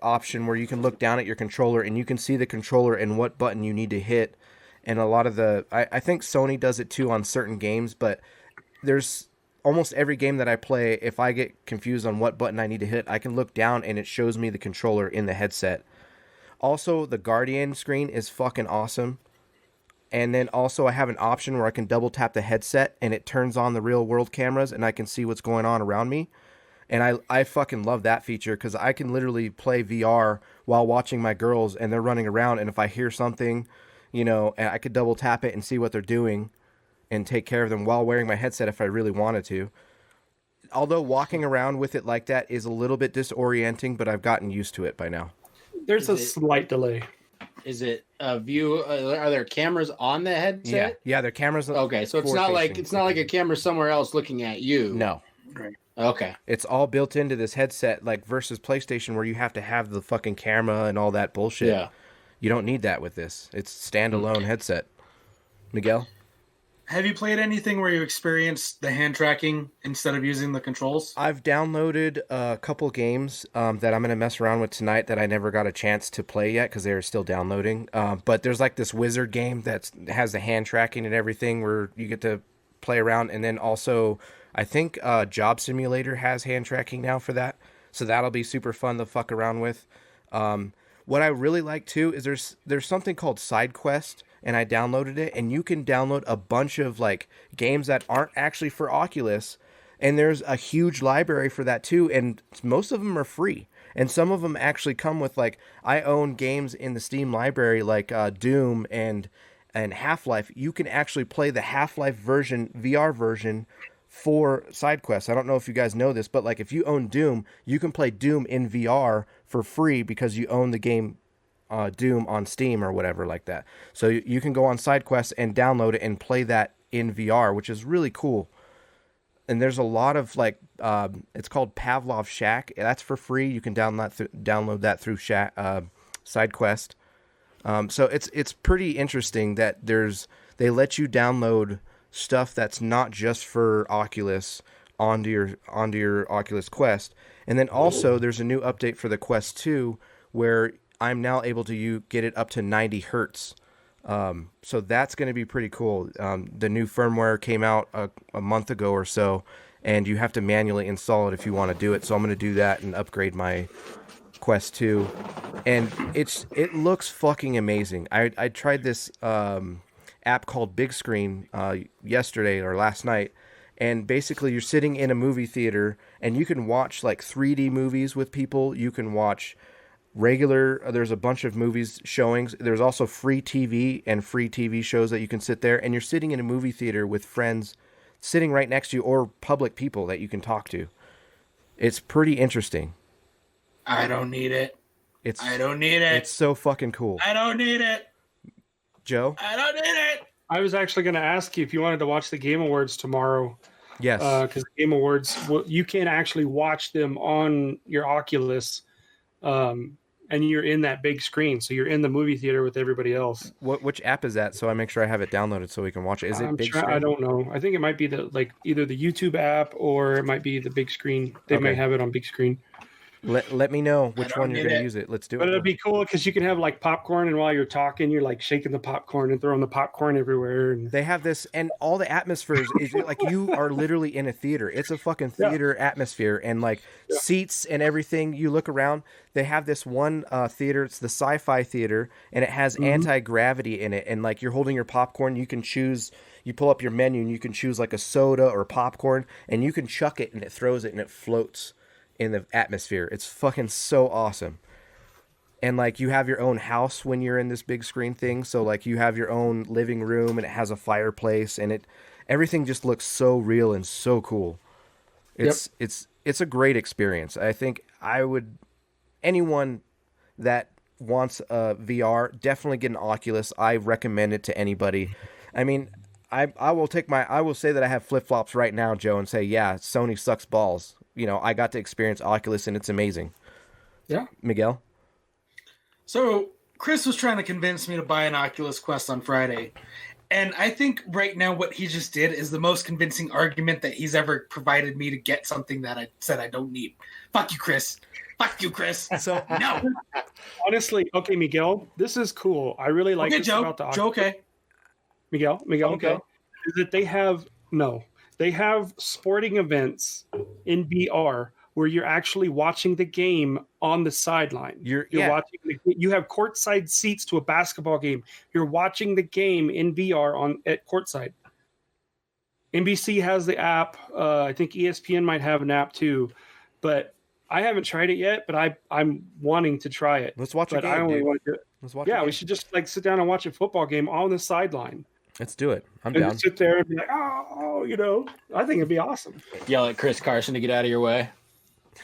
option where you can look down at your controller and you can see the controller and what button you need to hit. And a lot of I think Sony does it too on certain games, but there's almost every game that I play, if I get confused on what button I need to hit, I can look down and it shows me the controller in the headset. Also, the Guardian screen is fucking awesome. And then also I have an option where I can double tap the headset and it turns on the real world cameras and I can see what's going on around me. And I fucking love that feature because I can literally play VR while watching my girls and they're running around. And if I hear something, you know, I could double tap it and see what they're doing and take care of them while wearing my headset if I really wanted to. Although walking around with it like that is a little bit disorienting, but I've gotten used to it by now. There's a slight delay. Is it a view? Are there cameras on the headset? Yeah, there are cameras. Okay, so it's not like a camera somewhere else looking at you. No. Right. Okay. It's all built into this headset, like versus PlayStation where you have to have the fucking camera and all that bullshit. Yeah. You don't need that with this. It's standalone headset. Miguel? Have you played anything where you experienced the hand tracking instead of using the controls? I've downloaded a couple games that I'm going to mess around with tonight that I never got a chance to play yet because they're still downloading. But there's like this wizard game that has the hand tracking and everything where you get to play around. And then also, I think Job Simulator has hand tracking now for that. So that'll be super fun to fuck around with. What I really like too is there's something called Side Quest, and I downloaded it, and you can download a bunch of like games that aren't actually for Oculus, and there's a huge library for that too, and most of them are free, and some of them actually come with like I own games in the Steam library like Doom and Half-Life. You can actually play the Half-Life version, VR version, for side quests. I don't know if you guys know this, but like if you own Doom, you can play Doom in VR for free because you own the game Doom on Steam or whatever like that. So you can go on side quests and download it and play that in VR, which is really cool. And there's a lot of like it's called Pavlov Shack. That's for free. You can download that through Side Quest. So it's pretty interesting that they let you download stuff that's not just for Oculus onto your Oculus Quest. And then also there's a new update for the Quest 2 where I'm now able to get it up to 90 hertz. So that's going to be pretty cool. The new firmware came out a month ago or so, and you have to manually install it if you want to do it. So I'm going to do that and upgrade my Quest 2. And it looks fucking amazing. I tried this app called Big Screen yesterday or last night, and basically you're sitting in a movie theater and you can watch like 3D movies with people. You can watch there's a bunch of movies showings. There's also free TV and free TV shows that you can sit there, and you're sitting in a movie theater with friends sitting right next to you or public people that you can talk to. It's pretty interesting. I don't need it. I don't need it. It's so fucking cool. I don't need it. Joe? I don't need it. I was actually going to ask you if you wanted to watch the Game Awards tomorrow. Yes. Because the Game Awards, you can actually watch them on your Oculus, and you're in that big screen. So you're in the movie theater with everybody else. Which app is that? So I make sure I have it downloaded so we can watch it. Is it big screen? I don't know. I think it might be either the YouTube app or it might be the big screen. They may have it on big screen. Let me know which one you're going to use it. Let's do it. But it'd be cool because you can have like popcorn, and while you're talking, you're like shaking the popcorn and throwing the popcorn everywhere. And they have this, and all the atmospheres is like you are literally in a theater. It's a fucking theater atmosphere, and like seats and everything. You look around. They have this one theater. It's the Sci-Fi Theater, and it has anti-gravity in it. And like you're holding your popcorn, you can choose. You pull up your menu, and you can choose like a soda or popcorn, and you can chuck it, and it throws it, and it floats in the atmosphere. It's fucking so awesome. And like you have your own house when you're in this big screen thing, so like you have your own living room and it has a fireplace, and everything just looks so real and so cool. It's a great experience. I think anyone that wants a VR, definitely get an Oculus. I recommend it to anybody. I mean, I will say that I have flip-flops right now, Joe, and say, yeah, Sony sucks balls. You know, I got to experience Oculus, and it's amazing. Yeah. Miguel? So, Chris was trying to convince me to buy an Oculus Quest on Friday. And I think right now what he just did is the most convincing argument that he's ever provided me to get something that I said I don't need. Fuck you, Chris. Fuck you, Chris. So, no. Honestly, okay, Miguel, this is cool. I really like this Joe. about the Oculus. Joe, okay. Miguel, Okay. is that they They have sporting events in VR where you're actually watching the game on the sideline. You're watching. You have courtside seats to a basketball game. You're watching the game in VR at courtside. NBC has the app. I think ESPN might have an app too, but I haven't tried it yet. But I'm wanting to try it. Let's watch a but game, I only dude. want to do it. Let's watch. Yeah, we should just like sit down and watch a football game on the sideline. Let's do it. I'm And down. just sit there and be like, oh, I think it'd be awesome. Yell at Chris Carson to get out of your way.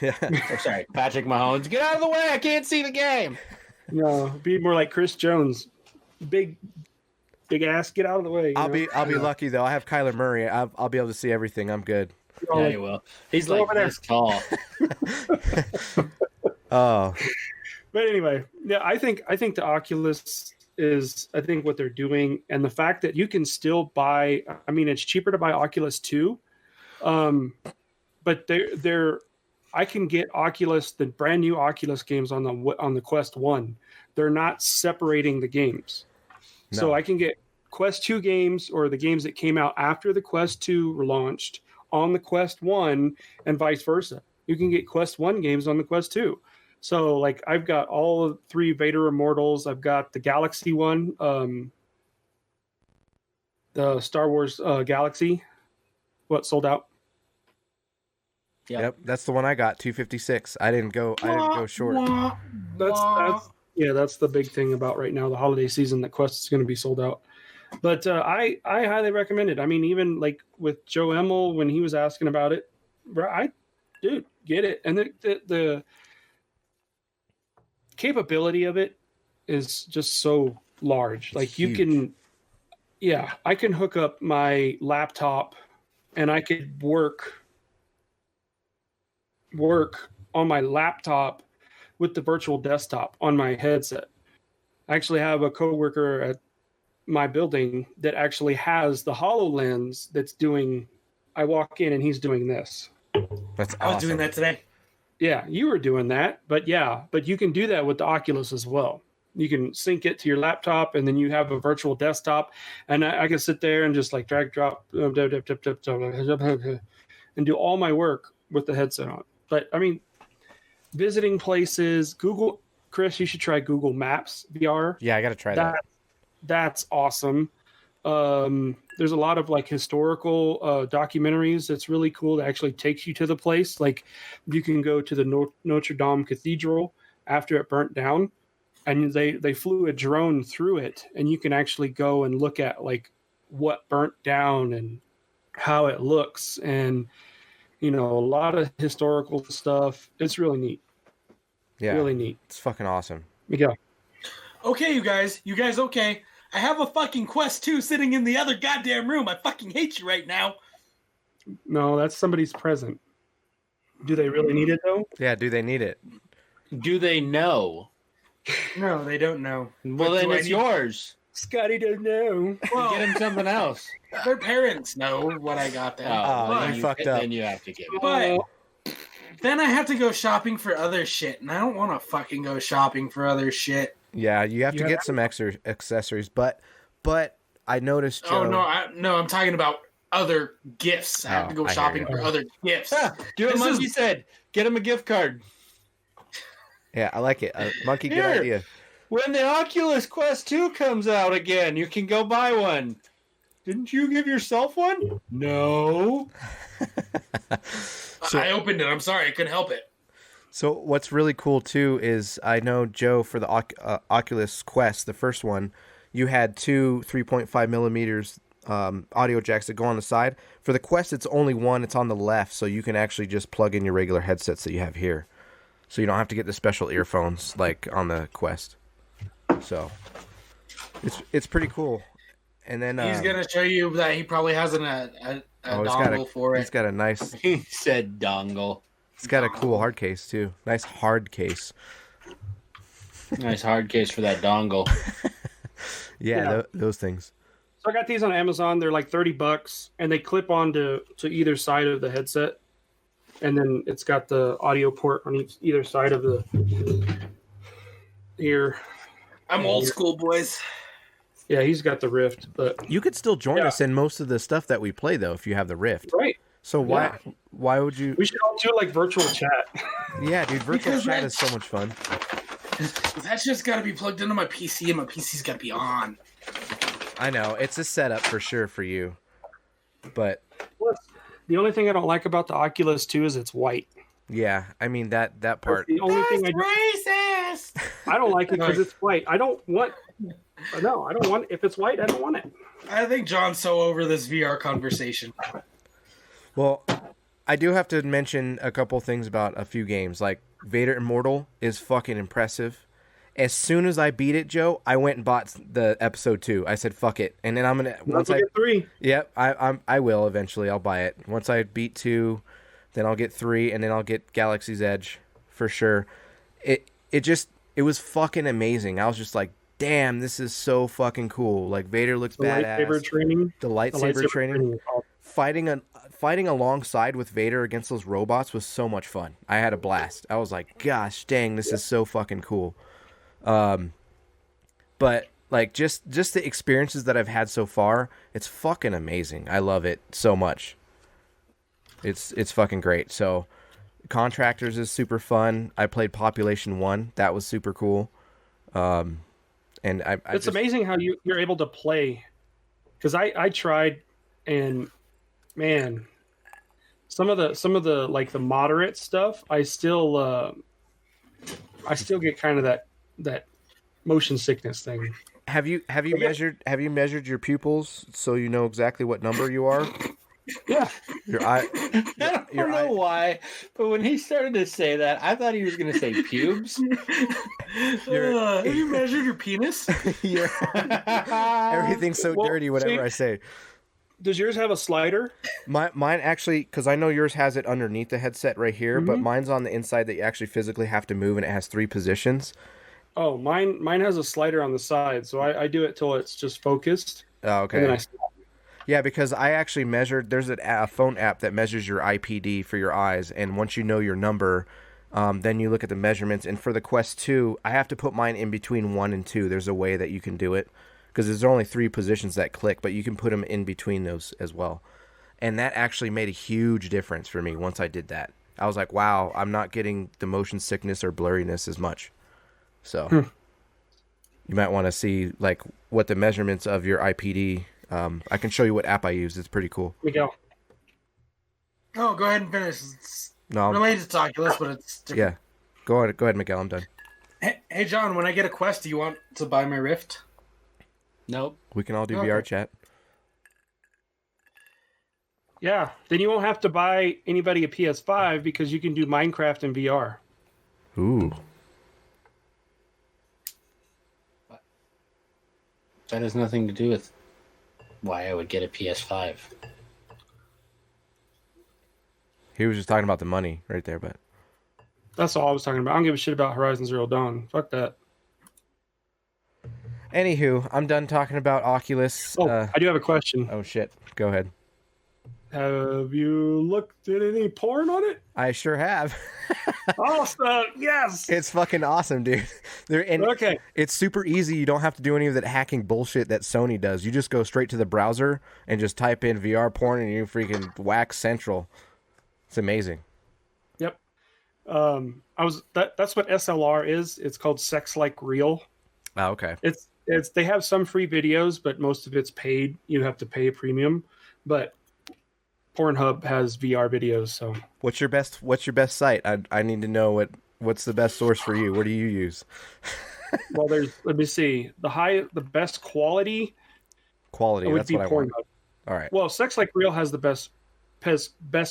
Yeah. Or sorry, Patrick Mahomes, get out of the way! I can't see the game. No, be more like Chris Jones, big ass, get out of the way. I'll be lucky though. I have Kyler Murray. I'll be able to see everything. I'm good. Yeah, you will. He's like this tall. Oh. But anyway, yeah, I think the Oculus is what they're doing, and the fact that you can still buy. I mean, it's cheaper to buy Oculus 2, but I can get the brand new Oculus games on the Quest 1. They're not separating the games. No. So I can get Quest 2 games or the games that came out after the Quest 2 were launched on the Quest 1 and vice versa. You can get Quest 1 games on the Quest 2. So like I've got all of 3 Vader Immortals. I've got the Galaxy one, the Star Wars Galaxy. What sold out? Yep, that's the one I got. 256. I didn't go short. That's the big thing about right now, the holiday season, that Quest is going to be sold out. But I highly recommend it. I mean, even like with Joe Emmel when he was asking about it, get it. And the capability of it is just so large. Like Huge. I can hook up my laptop and I could work on my laptop with the virtual desktop on my headset. I actually have a coworker at my building that actually has the HoloLens that's doing. I walk in and he's doing this. That's awesome. I was doing that today. Yeah, you were doing that, but you can do that with the Oculus as well. You can sync it to your laptop, and then you have a virtual desktop, and I can sit there and just like drag, drop, and do all my work with the headset on. But I mean, visiting places, Chris, you should try Google Maps VR. Yeah, I got to try that. That's awesome. There's a lot of like historical documentaries that's really cool that actually takes you to the place. Like you can go to the Notre Dame Cathedral after it burnt down, and they flew a drone through it, and you can actually go and look at like what burnt down and how it looks, and a lot of historical stuff. It's really neat. Yeah, really neat. It's fucking awesome. Miguel. Okay, you guys okay? I have a fucking Quest 2 sitting in the other goddamn room. I fucking hate you right now. No, that's somebody's present. Do they really need it though? Yeah, do they need it? Do they know? No, they don't know. Well, then it's yours. Scotty doesn't know. Well, Get him something else. their parents know what I got them. Oh, you fucked up. Then you have to give it. But then I have to go shopping for other shit, and I don't want to fucking go shopping for other shit. Yeah, you have to get some extra accessories, but I noticed. Joe, I'm talking about other gifts. I have to go I hear shopping you. for other gifts. Do what Monkey said. Get him a gift card. Yeah, I like it. Monkey, good Here. idea. When the Oculus Quest 2 comes out again, you can go buy one. Didn't you give yourself one? No. So- I opened it. I'm sorry. I couldn't help it. So what's really cool too is I know, Joe, for the Oculus Quest, the first one, you had 2 3.5 millimeters audio jacks that go on the side. For the Quest, it's only one. It's on the left, so you can actually just plug in your regular headsets that you have here. So you don't have to get the special earphones like on the Quest. So it's pretty cool. And then He's gonna show you that he probably has a dongle for it. He's got a nice. He said dongle. It's got a cool hard case too. Nice hard case. Nice hard case for that dongle. Yeah. Those things. So I got these on Amazon. They're like $30, and they clip onto either side of the headset, and then it's got the audio port on either side of the ear. I'm old school, boys. Yeah, he's got the Rift, but You could still join Yeah. us in most of the stuff that we play, though, if you have the Rift. right. So why would you? We should all do like virtual chat. Yeah, dude, virtual Because chat that's- is so much fun. That's just got to be plugged into my PC, and my PC's got to be on. I know it's a setup for sure for you, but The only thing I don't like about the Oculus 2 is it's white. yeah, I mean that That's part. the only thing Racist. I don't like it because it's white. I don't want. No, I don't want. If it's white, I don't want it. I think John's so over this VR conversation. Well, I do have to mention a couple things about a few games. Like Vader Immortal is fucking impressive. As soon as I beat it, Joe, I went and bought the episode 2. I said fuck it, and then I'm gonna Once I get 3, Yep, I will eventually. I'll buy it once I beat 2, then I'll get 3, and then I'll get Galaxy's Edge for sure. It was fucking amazing. I was just like, damn, this is so fucking cool. Like Vader looks the badass. lightsaber training. The lightsaber training. is awesome. Fighting alongside with Vader against those robots was so much fun. I had a blast. I was like, gosh dang, this is so fucking cool. But like just the experiences that I've had so far, it's fucking amazing. I love it so much. It's fucking great. So Contractors is super fun. I played Population 1. That was super cool. And It's amazing how you're able to play. Because I tried, and man, some of the like the moderate stuff, I still get kind of that motion sickness thing. Have you measured your pupils so you know exactly what number you are? Yeah. Your eye. I don't know why, but when he started to say that, I thought he was going to say pubes. Have you measured your penis? Everything's so Well, dirty. Whatever see- I say. Does yours have a slider? Mine actually, because I know yours has it underneath the headset right here, but mine's on the inside that you actually physically have to move, and it has 3 positions. Oh, mine has a slider on the side, so I do it till it's just focused. Oh, And then okay. I stop. Yeah, because I actually measured. There's a phone app that measures your IPD for your eyes, and once you know your number, then you look at the measurements. And for the Quest 2, I have to put mine in between 1 and 2. There's a way that you can do it because there's only 3 positions that click, but you can put them in between those as well. And that actually made a huge difference for me once I did that. I was like, wow, I'm not getting the motion sickness or blurriness as much. So you might want to see like what the measurements of your IPD. I can show you what app I use. It's pretty cool. Miguel. Oh, go ahead and finish. It's No, related to Oculus, but it's different. yeah. Go ahead, Miguel. I'm done. Hey, John, when I get a Quest, do you want to buy my Rift? Nope. We can all do Okay. VR chat. Yeah, then you won't have to buy anybody a PS5 because you can do Minecraft in VR. Ooh. That has nothing to do with why I would get a PS5. He was just talking about the money right there, but That's all I was talking about. I don't give a shit about Horizon Zero Dawn. Fuck that. anywho, I'm done talking about Oculus. Oh, I do have a question. Oh shit. Go ahead. Have you looked at any porn on it? I sure have. Awesome. Yes. It's fucking awesome, dude. Okay. It's super easy. You don't have to do any of that hacking bullshit that Sony does. You just go straight to the browser and just type in VR porn and you freaking whack central. It's amazing. Yep. That's what SLR is. It's called Sex Like Real. Oh, okay. It's they have some free videos, but most of it's paid. You have to pay a premium. But Pornhub has VR videos, so What's your best site? I need to know what's the best source for you. What do you use? well let me see. The best quality Quality, would that's be what I want. Pornhub. All right. Well, Sex Like Real has the best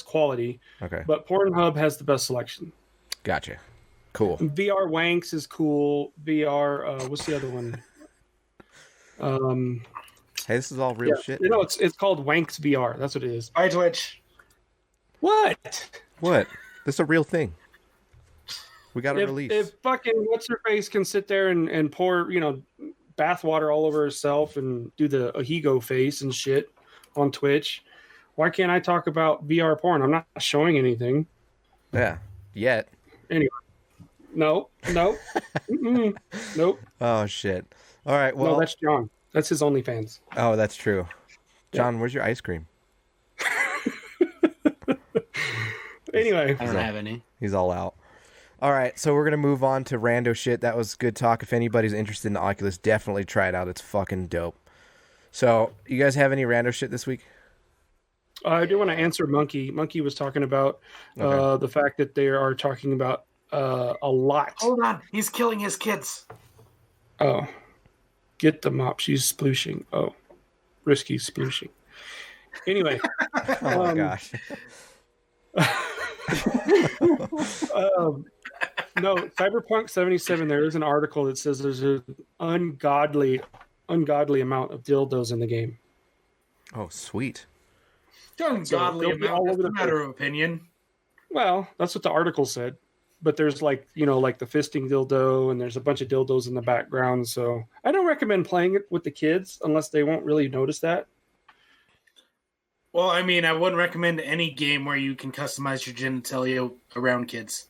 quality, Okay. but Pornhub has the best selection. Gotcha. Cool. VR Wanks is cool. VR what's the other one? Hey, this is all real shit. You know, it's called Wanks VR. That's what it is. Buy Twitch. What? What? This is a real thing. We got a If, release. if fucking what's her face can sit there and pour, bathwater all over herself and do the Ahigo face and shit on Twitch, why can't I talk about VR porn? I'm not showing anything. Yeah. Yet. No. Mm-mm. Nope. Oh shit. All right. Well, No, that's John. That's his OnlyFans. Oh, that's true. John, where's your ice cream? Anyway, I don't have any. He's all out. All right, so we're going to move on to rando shit. That was good talk. If anybody's interested in the Oculus, definitely try it out. It's fucking dope. So, you guys have any rando shit this week? I do want to answer Monkey. Monkey was talking about the fact that they are talking about a lot. Hold on, he's killing his kids. Oh, get the mop. She's splooshing. Oh, risky splooshing. Anyway. Oh, my gosh. No, Cyberpunk 77, there is an article that says there's an ungodly amount of dildos in the game. Oh, sweet. Ungodly they'll be amount. all That's over a the matter of opinion. Well, that's what the article said. But there's like the fisting dildo, and there's a bunch of dildos in the background. So I don't recommend playing it with the kids unless they won't really notice that. Well, I mean, I wouldn't recommend any game where you can customize your genitalia around kids.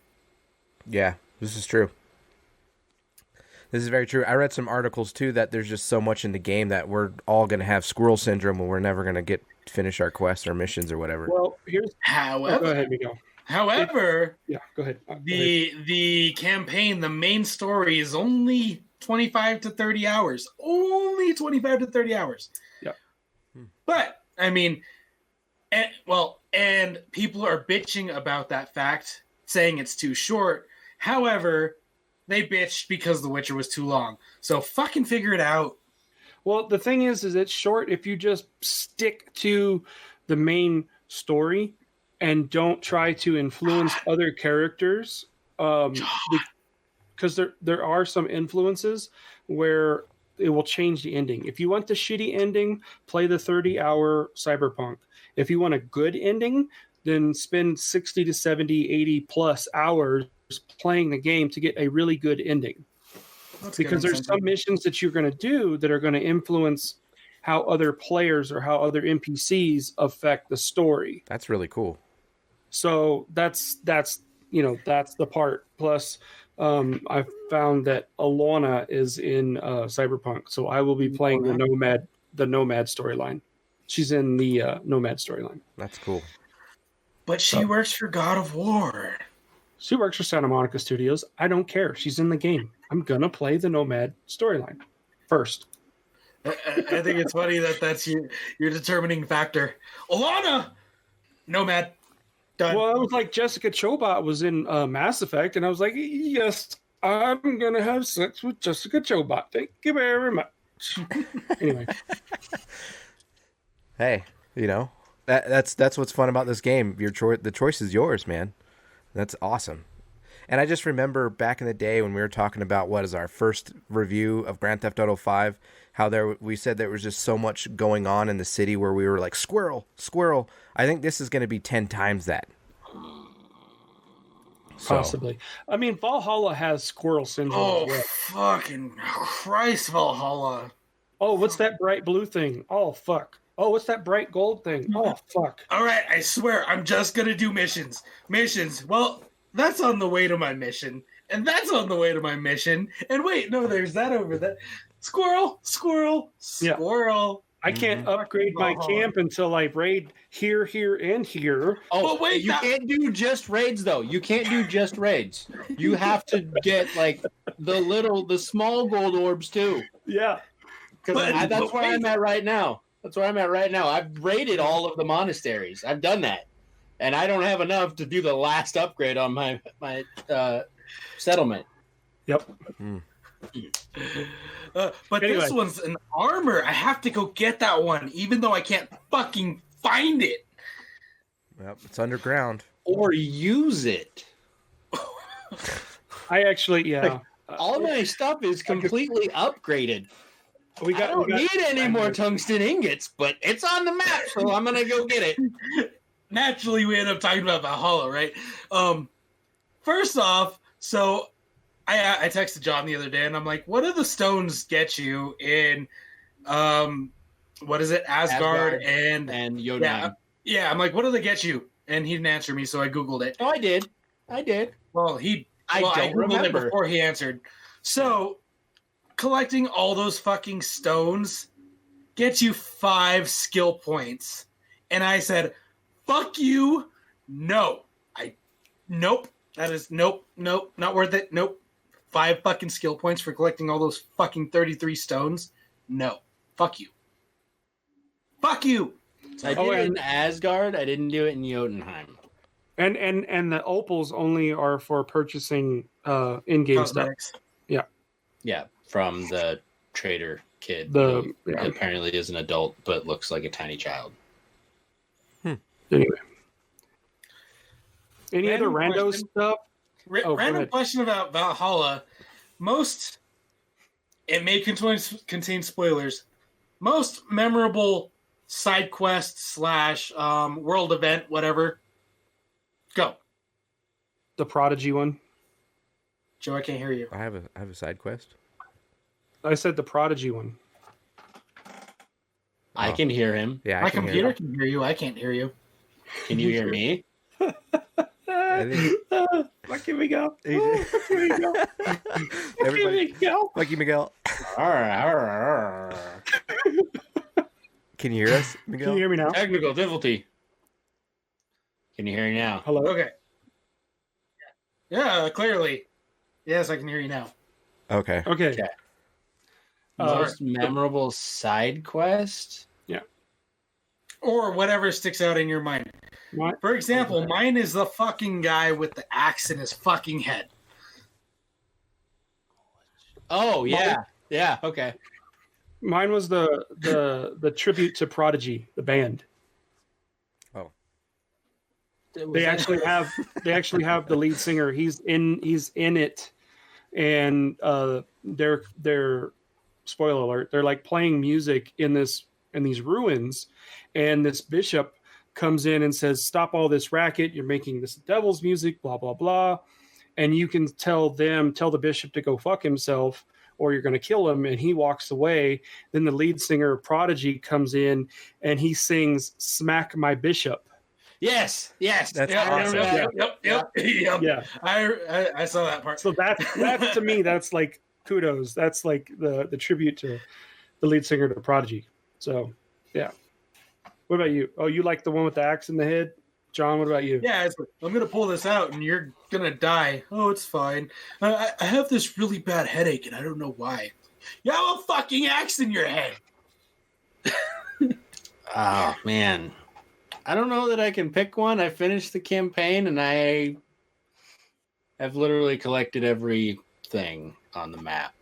Yeah, this is true. This is very true. I read some articles, too, that there's just so much in the game that we're all going to have squirrel syndrome and we're never going to finish our quests or missions or whatever. Well, here's... However, go ahead, Miguel. However, go ahead. The campaign, the main story is only 25 to 30 hours. Only 25 to 30 hours. Yeah. But, I mean... And people are bitching about that fact, saying it's too short. However, they bitched because The Witcher was too long. So fucking figure it out. Well, the thing is it's short if you just stick to the main story and don't try to influence other characters. Because there are some influences where it will change the ending. If you want the shitty ending, play the 30-hour Cyberpunk. If you want a good ending, then spend 60 to 70, 80 plus hours playing the game to get a really good ending. Because there's some missions that you're going to do that are going to influence how other players or how other NPCs affect the story. That's really cool. So that's the part. Plus, I found that Alana is in Cyberpunk, so I will be playing the Nomad storyline. She's in the Nomad storyline. That's cool. But she works for God of War. She works for Santa Monica Studios. I don't care. She's in the game. I'm gonna play the Nomad storyline first. I think it's funny that's your determining factor. Alana, Nomad. Done. Well, I was like Jessica Chobot was in Mass Effect, and I was like, yes, I'm gonna have sex with Jessica Chobot. Thank you very much. Anyway. Hey, that's what's fun about this game. The choice is yours, man. That's awesome. And I just remember back in the day when we were talking about what is our first review of Grand Theft Auto 5, how we said there was just so much going on in the city where we were like, squirrel, squirrel. I think this is going to be 10 times that. Possibly. I mean, Valhalla has squirrel syndrome as well. Fucking Christ, Valhalla. Oh, what's that bright blue thing? Oh, fuck. Oh, what's that bright gold thing? Oh, fuck. All right, I swear, I'm just going to do missions. Well, that's on the way to my mission. And that's on the way to my mission. And wait, no, there's that over there. Squirrel. Yeah. Squirrel. I can't upgrade my camp until I raid here, and here. Oh, but wait, you can't do just raids, though. You can't do just raids. You have to get, like, the small gold orbs, too. Yeah. That's where I'm at right now. I've raided all of the monasteries. I've done that. And I don't have enough to do the last upgrade on my settlement. Yep. But anyway. This one's an armor. I have to go get that one, even though I can't fucking find it. Yep, it's underground. Or use it. I actually, yeah. All my stuff is completely upgraded. I don't need any more tungsten ingots, but it's on the map, so I'm gonna go get it. Naturally, we end up talking about Valhalla, right? First off, so I texted John the other day, and I'm like, "What do the stones get you in? What is it, Asgard and Jotunheim?" Yeah, I'm like, "What do they get you?" And he didn't answer me, so I googled it. Oh, I did. Well, I googled remember it before he answered. So collecting all those fucking stones gets you 5 skill points. And I said, fuck you. No. Nope. That is nope, not worth it. Nope. 5 fucking skill points for collecting all those fucking 33 stones. No. Fuck you. Fuck you. I did it in Asgard. I didn't do it in Jotunheim. And the opals only are for purchasing in-game stuff. Cosmetics. Yeah, from the trader kid. The who apparently is an adult but looks like a tiny child. Anyway. Any other Random rando question. stuff? go Random ahead. question about Valhalla. It may contain spoilers. Most memorable side quest / world event, whatever. Go. The Prodigy one. Joe, I can't hear you. I have a side quest. I said the Prodigy one. I can hear him. Yeah, My I can hear computer you. can hear you. I can't hear you. Can you hear me? I think Lucky Miguel. everybody. Miguel. Lucky Miguel. Can you hear us, Miguel? Can you hear me now? Technical difficulty. Can you hear me now? Hello. Okay. Yeah, clearly. Yes, I can hear you now. Okay. Okay. Okay. Most memorable side quest? Or whatever sticks out in your mind. What? For example, mine is the fucking guy with the axe in his fucking head. Oh, yeah. Yeah, okay. Mine was the tribute to Prodigy, the band. They actually have the lead singer. He's in it, and they're spoiler alert. They're like playing music in these ruins, and this bishop comes in and says, "Stop all this racket! You're making this devil's music." Blah blah blah, and you can tell the bishop to go fuck himself, or you're going to kill him. And he walks away. Then the lead singer of Prodigy comes in, and he sings "Smack My Bishop." Yes. That's Yeah, awesome. Yep. Yeah. I saw that part. So that's to me, that's like kudos. That's like the tribute to the lead singer to Prodigy. So yeah. What about you? Oh, you like the one with the axe in the head? John, what about you? Yeah, it's like, I'm gonna pull this out and you're gonna die. Oh, it's fine. I have this really bad headache and I don't know why. You have a fucking axe in your head. Oh, man. I don't know that I can pick one. I finished the campaign and I have literally collected everything on the map.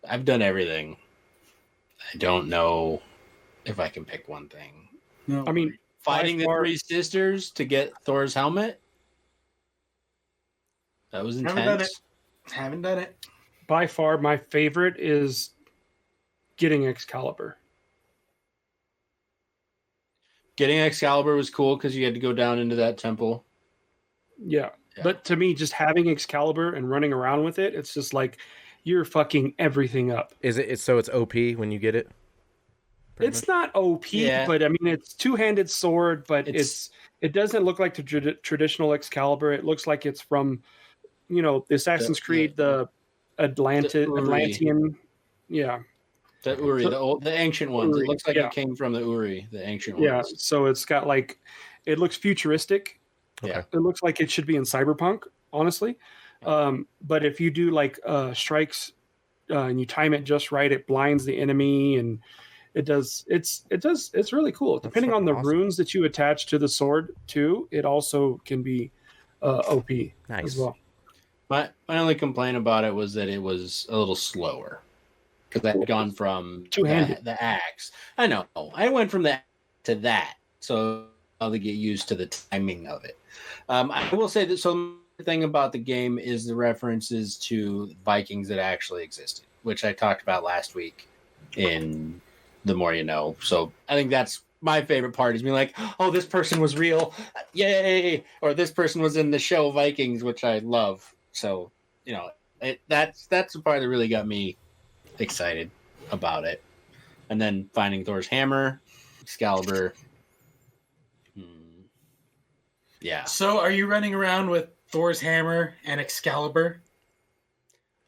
I've done everything. I don't know if I can pick one thing. No. I mean, Fighting the far- three sisters to get Thor's helmet? That was Haven't done intense. haven't done it. by far my favorite is getting Excalibur. Getting Excalibur was cool because you had to go down into that temple. Yeah. Yeah. But to me, just having Excalibur and running around with it, it's just like you're fucking everything up. Is it? So it's OP when you get it. Pretty It's much? not OP, Yeah. but I mean, it's two-handed sword, but It's- it doesn't look like the traditional Excalibur. It looks like it's from, the Assassin's Creed, the The Uri. Atlantean. Yeah. The Uri, the ancient ones. Uri, It looks like yeah. it came from the Uri, the ancient Yeah. ones. So it's got like, it looks futuristic. Yeah. It looks like it should be in Cyberpunk, honestly. But if you do like strikes and you time it just right, it blinds the enemy, and it's really cool. Depending on the fucking awesome. runes that you attach to the sword too, it also can be OP Nice. as well. My only complaint about it was that it was a little slower because I had gone from Two-handed. the axe. I know. I went from that to that, so I'll get used to the timing of it. I will say that some thing about the game is the references to Vikings that actually existed, which I talked about last week in The More You Know. So I think that's my favorite part, is being like, oh, this person was real. Yay. Or this person was in the show Vikings, which I love. So, that's the part that really got me excited about it. And then finding Thor's hammer, Excalibur. Yeah. So are you running around with Thor's hammer and Excalibur?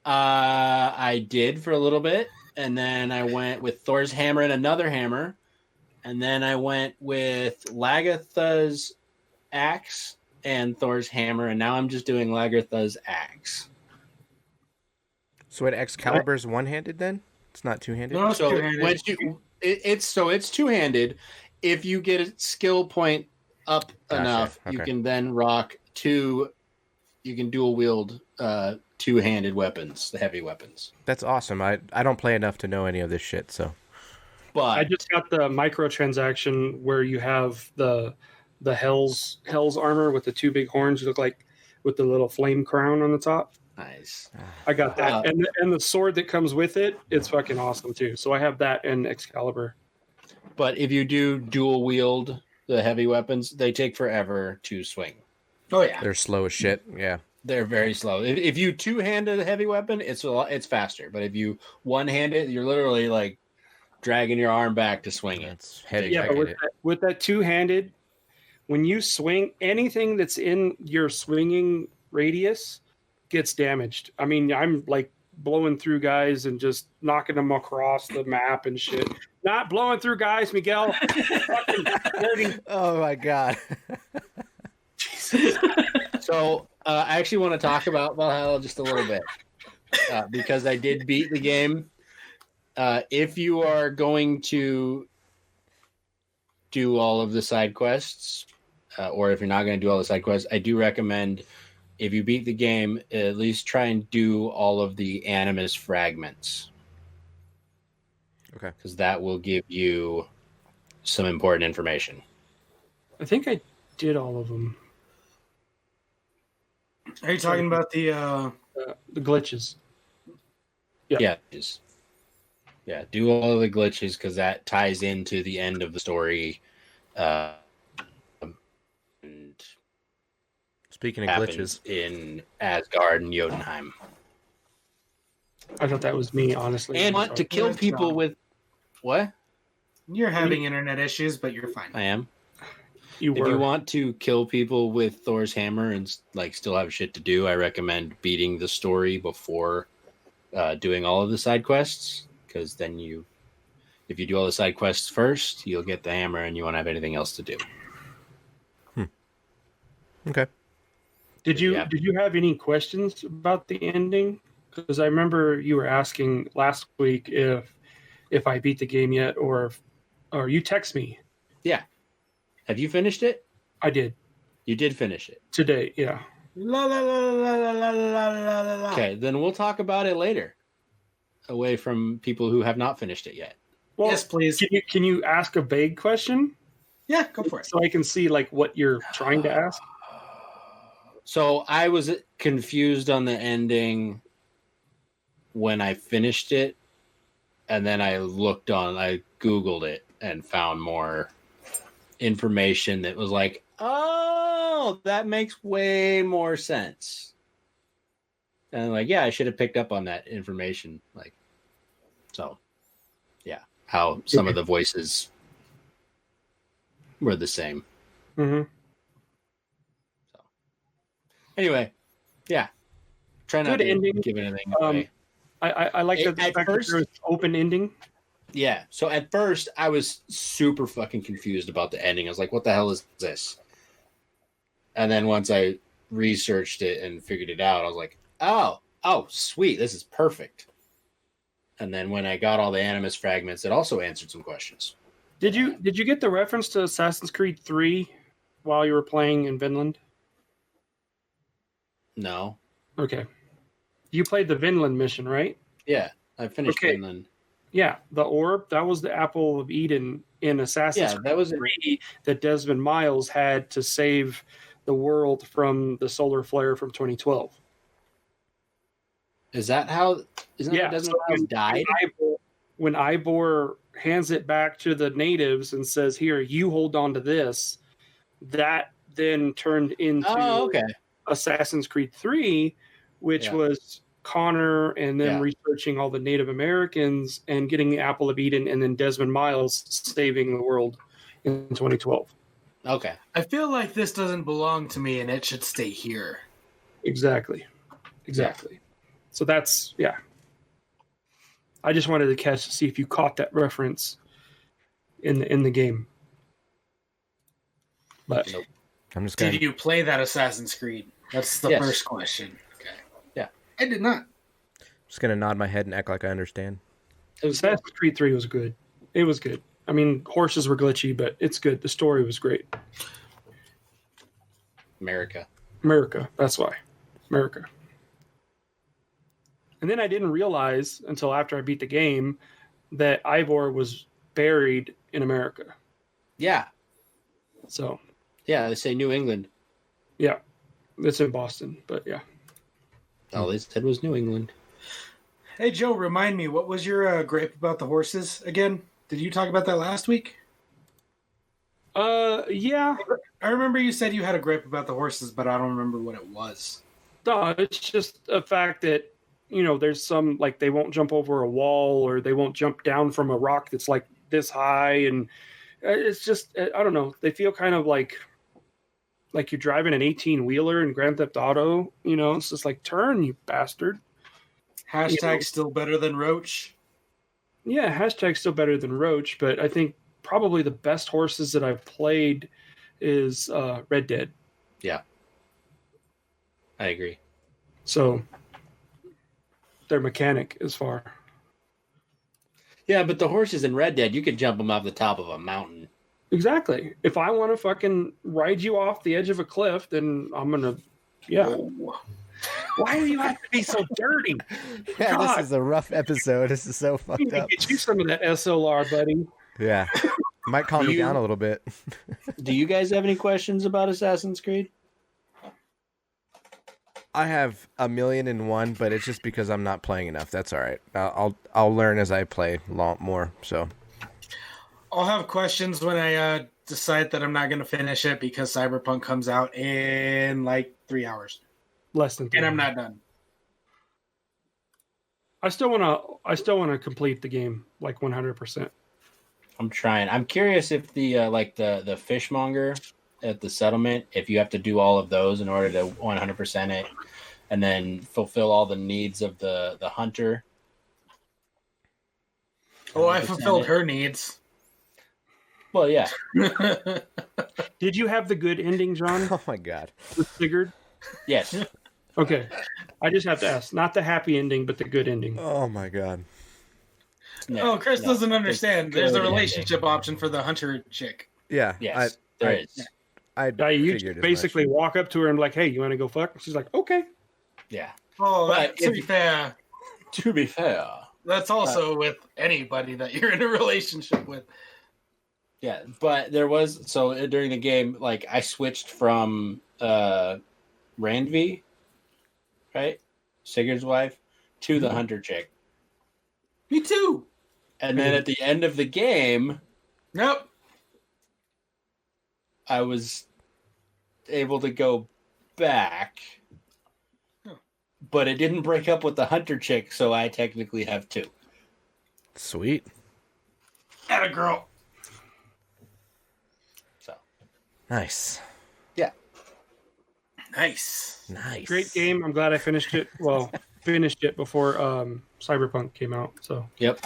I did for a little bit, and then I went with Thor's hammer and another hammer, and then I went with Lagartha's axe and Thor's hammer, and now I'm just doing Lagartha's axe. So what, Excalibur's one-handed then? It's not two-handed? No, it's So two-handed. it's two-handed. If you get a skill point up Gotcha. enough, you Okay. can then rock two. You can dual wield two-handed weapons, the heavy weapons. That's awesome. I don't play enough to know any of this shit, so. But I just got the microtransaction where you have the Hell's armor with the two big horns. You look like with the little flame crown on the top. nice. I got that, Wow. and the sword that comes with it. It's fucking awesome too. So I have that and Excalibur. But if you do dual wield the heavy weapons, they take forever to swing. Oh yeah. They're slow as shit, yeah. They're very slow. If you two-handed a heavy weapon, it's faster. But if you one-handed, you're literally like dragging your arm back to swing it. It's heavy. Yeah, I but get with it. with that two-handed, when you swing, anything that's in your swinging radius gets damaged. I mean, I'm like blowing through guys and just knocking them across the map and shit. Not blowing through guys, Miguel. Fucking hurting. Oh my god. So I actually want to talk about Valhalla just a little bit because I did beat the game. If you are going to do all of the side quests, or if you're not going to do all the side quests, I do recommend if you beat the game, at least try and do all of the animus fragments. Okay. Because that will give you some important information. I think I did all of them. Are you talking about the The glitches. Yeah. Do all of the glitches because that ties into the end of the story. And Speaking of happens glitches, in Asgard and Jotunheim. I thought that was me, honestly. And I'm want to sorry. kill Good people job. with what? you're having internet issues, but you're fine. I am. You If were. you want to kill people with Thor's hammer and like still have shit to do, I recommend beating the story before doing all of the side quests. Because then if you do all the side quests first, you'll get the hammer and you won't have anything else to do. okay. Did you Yeah. have any questions about the ending? Because I remember you were asking last week if I beat the game yet, or you text me. Yeah. Have you finished it? I did You did finish it. today. Yeah. La la la la la la la la la la. Okay, then we'll talk about it later. Away from people who have not finished it yet. Well, Yes, please. can you ask a vague question Yeah, go for it. so I can see like what you're trying to ask? So I was confused on the ending when I finished it, and then I Googled it and found more information that was like, oh, that makes way more sense. And like, yeah, I should have picked up on that information. Like, so yeah, how some of the voices were the same. Mm-hmm. Anyway, yeah. Try not Good to ending. give anything Um, away. I like the At fact first- that there was open ending. Yeah. So at first, I was super fucking confused about the ending. I was like, what the hell is this? And then once I researched it and figured it out, I was like, oh, sweet. This is perfect. And then when I got all the animus fragments, it also answered some questions. Did you get the reference to Assassin's Creed 3 while you were playing in Vinland? No. Okay. You played the Vinland mission, right? Yeah. I finished Okay. Finland. Yeah, the orb, that was the apple of Eden in Assassin's Yeah, that was Creed 3 that Desmond Miles had to save the world from the solar flare from 2012. Is that how? Isn't that Yeah, how Desmond so Miles died? When Ivor hands it back to the natives and says, "Here, you hold on to this," that then turned into Oh, okay. Assassin's Creed 3, which Yeah. was Connor and then Yeah. researching all the Native Americans and getting the Apple of Eden, and then Desmond Miles saving the world in 2012. Okay. I feel like this doesn't belong to me and it should stay here. Exactly. So that's yeah. I just wanted to catch to see if you caught that reference in the game. But Nope. I'm just gonna. Did you play that Assassin's Creed? That's the Yes. first question. Okay. Yeah. I did not. Just gonna nod my head and act like I understand. Assassin's Creed 3 was good. It was good. I mean, horses were glitchy, but it's good. The story was great. America. That's why. America. And then I didn't realize until after I beat the game that Ivor was buried in America. Yeah. So, Yeah, they say New England. yeah, it's in Boston, but yeah. All they said was New England. Hey, Joe, remind me, what was your gripe about the horses again? Did you talk about that last week? Yeah. I remember you said you had a gripe about the horses, but I don't remember what it was. No, it's just a fact that, you know, there's some, like, they won't jump over a wall or they won't jump down from a rock that's, like, this high. And it's just, I don't know. They feel kind of like you're driving an 18-wheeler in Grand Theft Auto. You know, it's just like, turn, you bastard. Hashtag still better than Roach. Yeah, hashtag still better than Roach, but I think probably the best horses that I've played is Red Dead. Yeah. I agree. So their mechanic is far. Yeah, but the horses in Red Dead, you could jump them off the top of a mountain. Exactly. If I want to fucking ride you off the edge of a cliff, then I'm going to, yeah. Oh. Why do you have to be so dirty? Yeah, God. this is a rough episode. This is so I fucked need to up. get you some of that SLR, buddy. Yeah, might calm me down a little bit. Do you guys have any questions about Assassin's Creed? I have 1,000,001, but it's just because I'm not playing enough. That's all right. I'll learn as I play a lot more. So I'll have questions when I decide that I'm not going to finish it because Cyberpunk comes out in like 3 hours. Less than 3 And I'm not done. I still want to complete the game like 100%. I'm trying. I'm curious if the fishmonger at the settlement, if you have to do all of those in order to 100% it, and then fulfill all the needs of the hunter. Oh, I fulfilled her needs. Well, yeah. Did you have the good ending, John? oh my god. With Sigurd? Yes. Okay. I just have to ask. Not the happy ending, but the good ending. Oh my god. No, Oh, Chris no. doesn't understand. There's a good relationship option for the hunter chick. Yeah. Yes, there is. You figured as basically much. walk up to her and like, hey, you want to go fuck? She's like, okay. Yeah. Oh, But to be fair, To be fair. that's also with anybody that you're in a relationship with. Yeah, but there was during the game, like I switched from Randvi, right, Sigurd's wife, to the hunter chick, Me too. and then at the end of the game, Nope. I was able to go back, but it didn't break up with the hunter chick, so I technically have two. Sweet. Atta girl. So Nice. yeah, Nice. Nice. Great game. I'm glad I finished it. Well, finished it before Cyberpunk came out. So yep.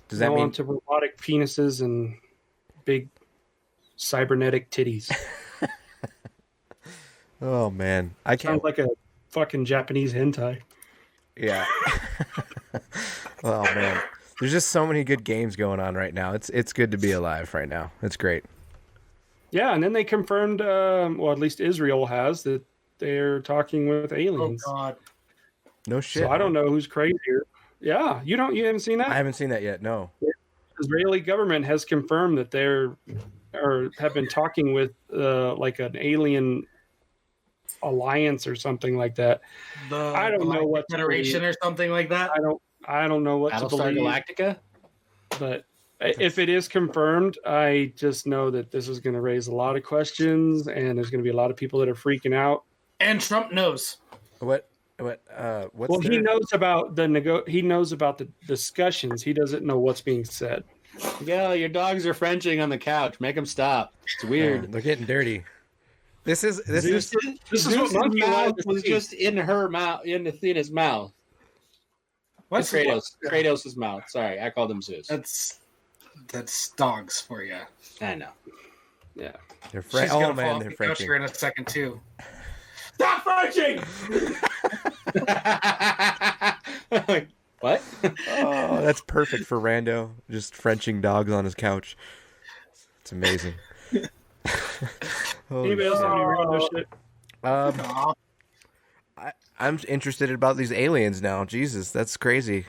Does that now mean on to robotic penises and big cybernetic titties. Oh man. I can't Sounds like a fucking Japanese hentai. Yeah. Oh man. There's just so many good games going on right now. It's good to be alive right now. It's great. Yeah, and then they confirmed, well, at least Israel has, that they're talking with Oh aliens. God. No shit. So I don't know who's crazier. Yeah, you haven't seen that? I haven't seen that yet. No. The Israeli government has confirmed that have been talking with like an alien alliance or something like that. I don't know what to Federation believe. or something like that. I don't know what to Battlestar believe. Galactica. But if it is confirmed, I just know that this is going to raise a lot of questions, and there's going to be a lot of people that are freaking out. And Trump knows. What's Well, he knows about he knows about the discussions. He doesn't know what's being said. Yeah, your dogs are Frenching on the couch. Make them stop. It's weird. They're getting dirty. This is This is what monkey mouth wanted to was see. just in her mouth, in Athena's mouth. What's Kratos? Kratos' mouth. Sorry, I called him Zeus. That's dogs for you. I know. Yeah. They're She's French. gonna Oh fall man, off they're the couch Frenching. here in a second too. Stop Frenching! What? Oh, that's perfect for Rando. Just Frenching dogs on his couch. It's amazing. Holy Anybody else shit. have any random shit? Aw. I'm interested about these aliens now. Jesus, that's crazy.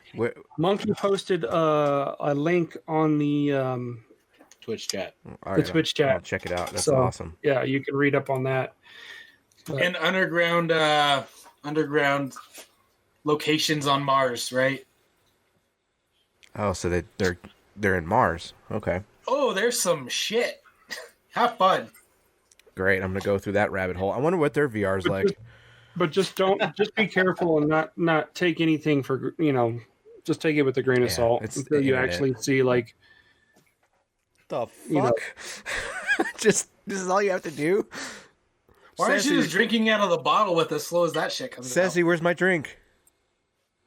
Monkey posted a link on the Twitch chat. All the Twitch chat. I'll check it out. That's So, awesome. Yeah, you can read up on that. And underground locations on Mars, right? Oh, so they're in Mars. Okay, Oh, there's some shit. Have fun. great. I'm gonna go through that rabbit hole. I wonder what their VR's like. But just be careful and not take anything for just take it with a grain of Yeah, salt it's until the you internet. actually see like The fuck? You know. Just this is all you have to do. Why aren't you Sassy, just drinking out of the bottle with as slow as that shit comes out? Sassy, where's my drink?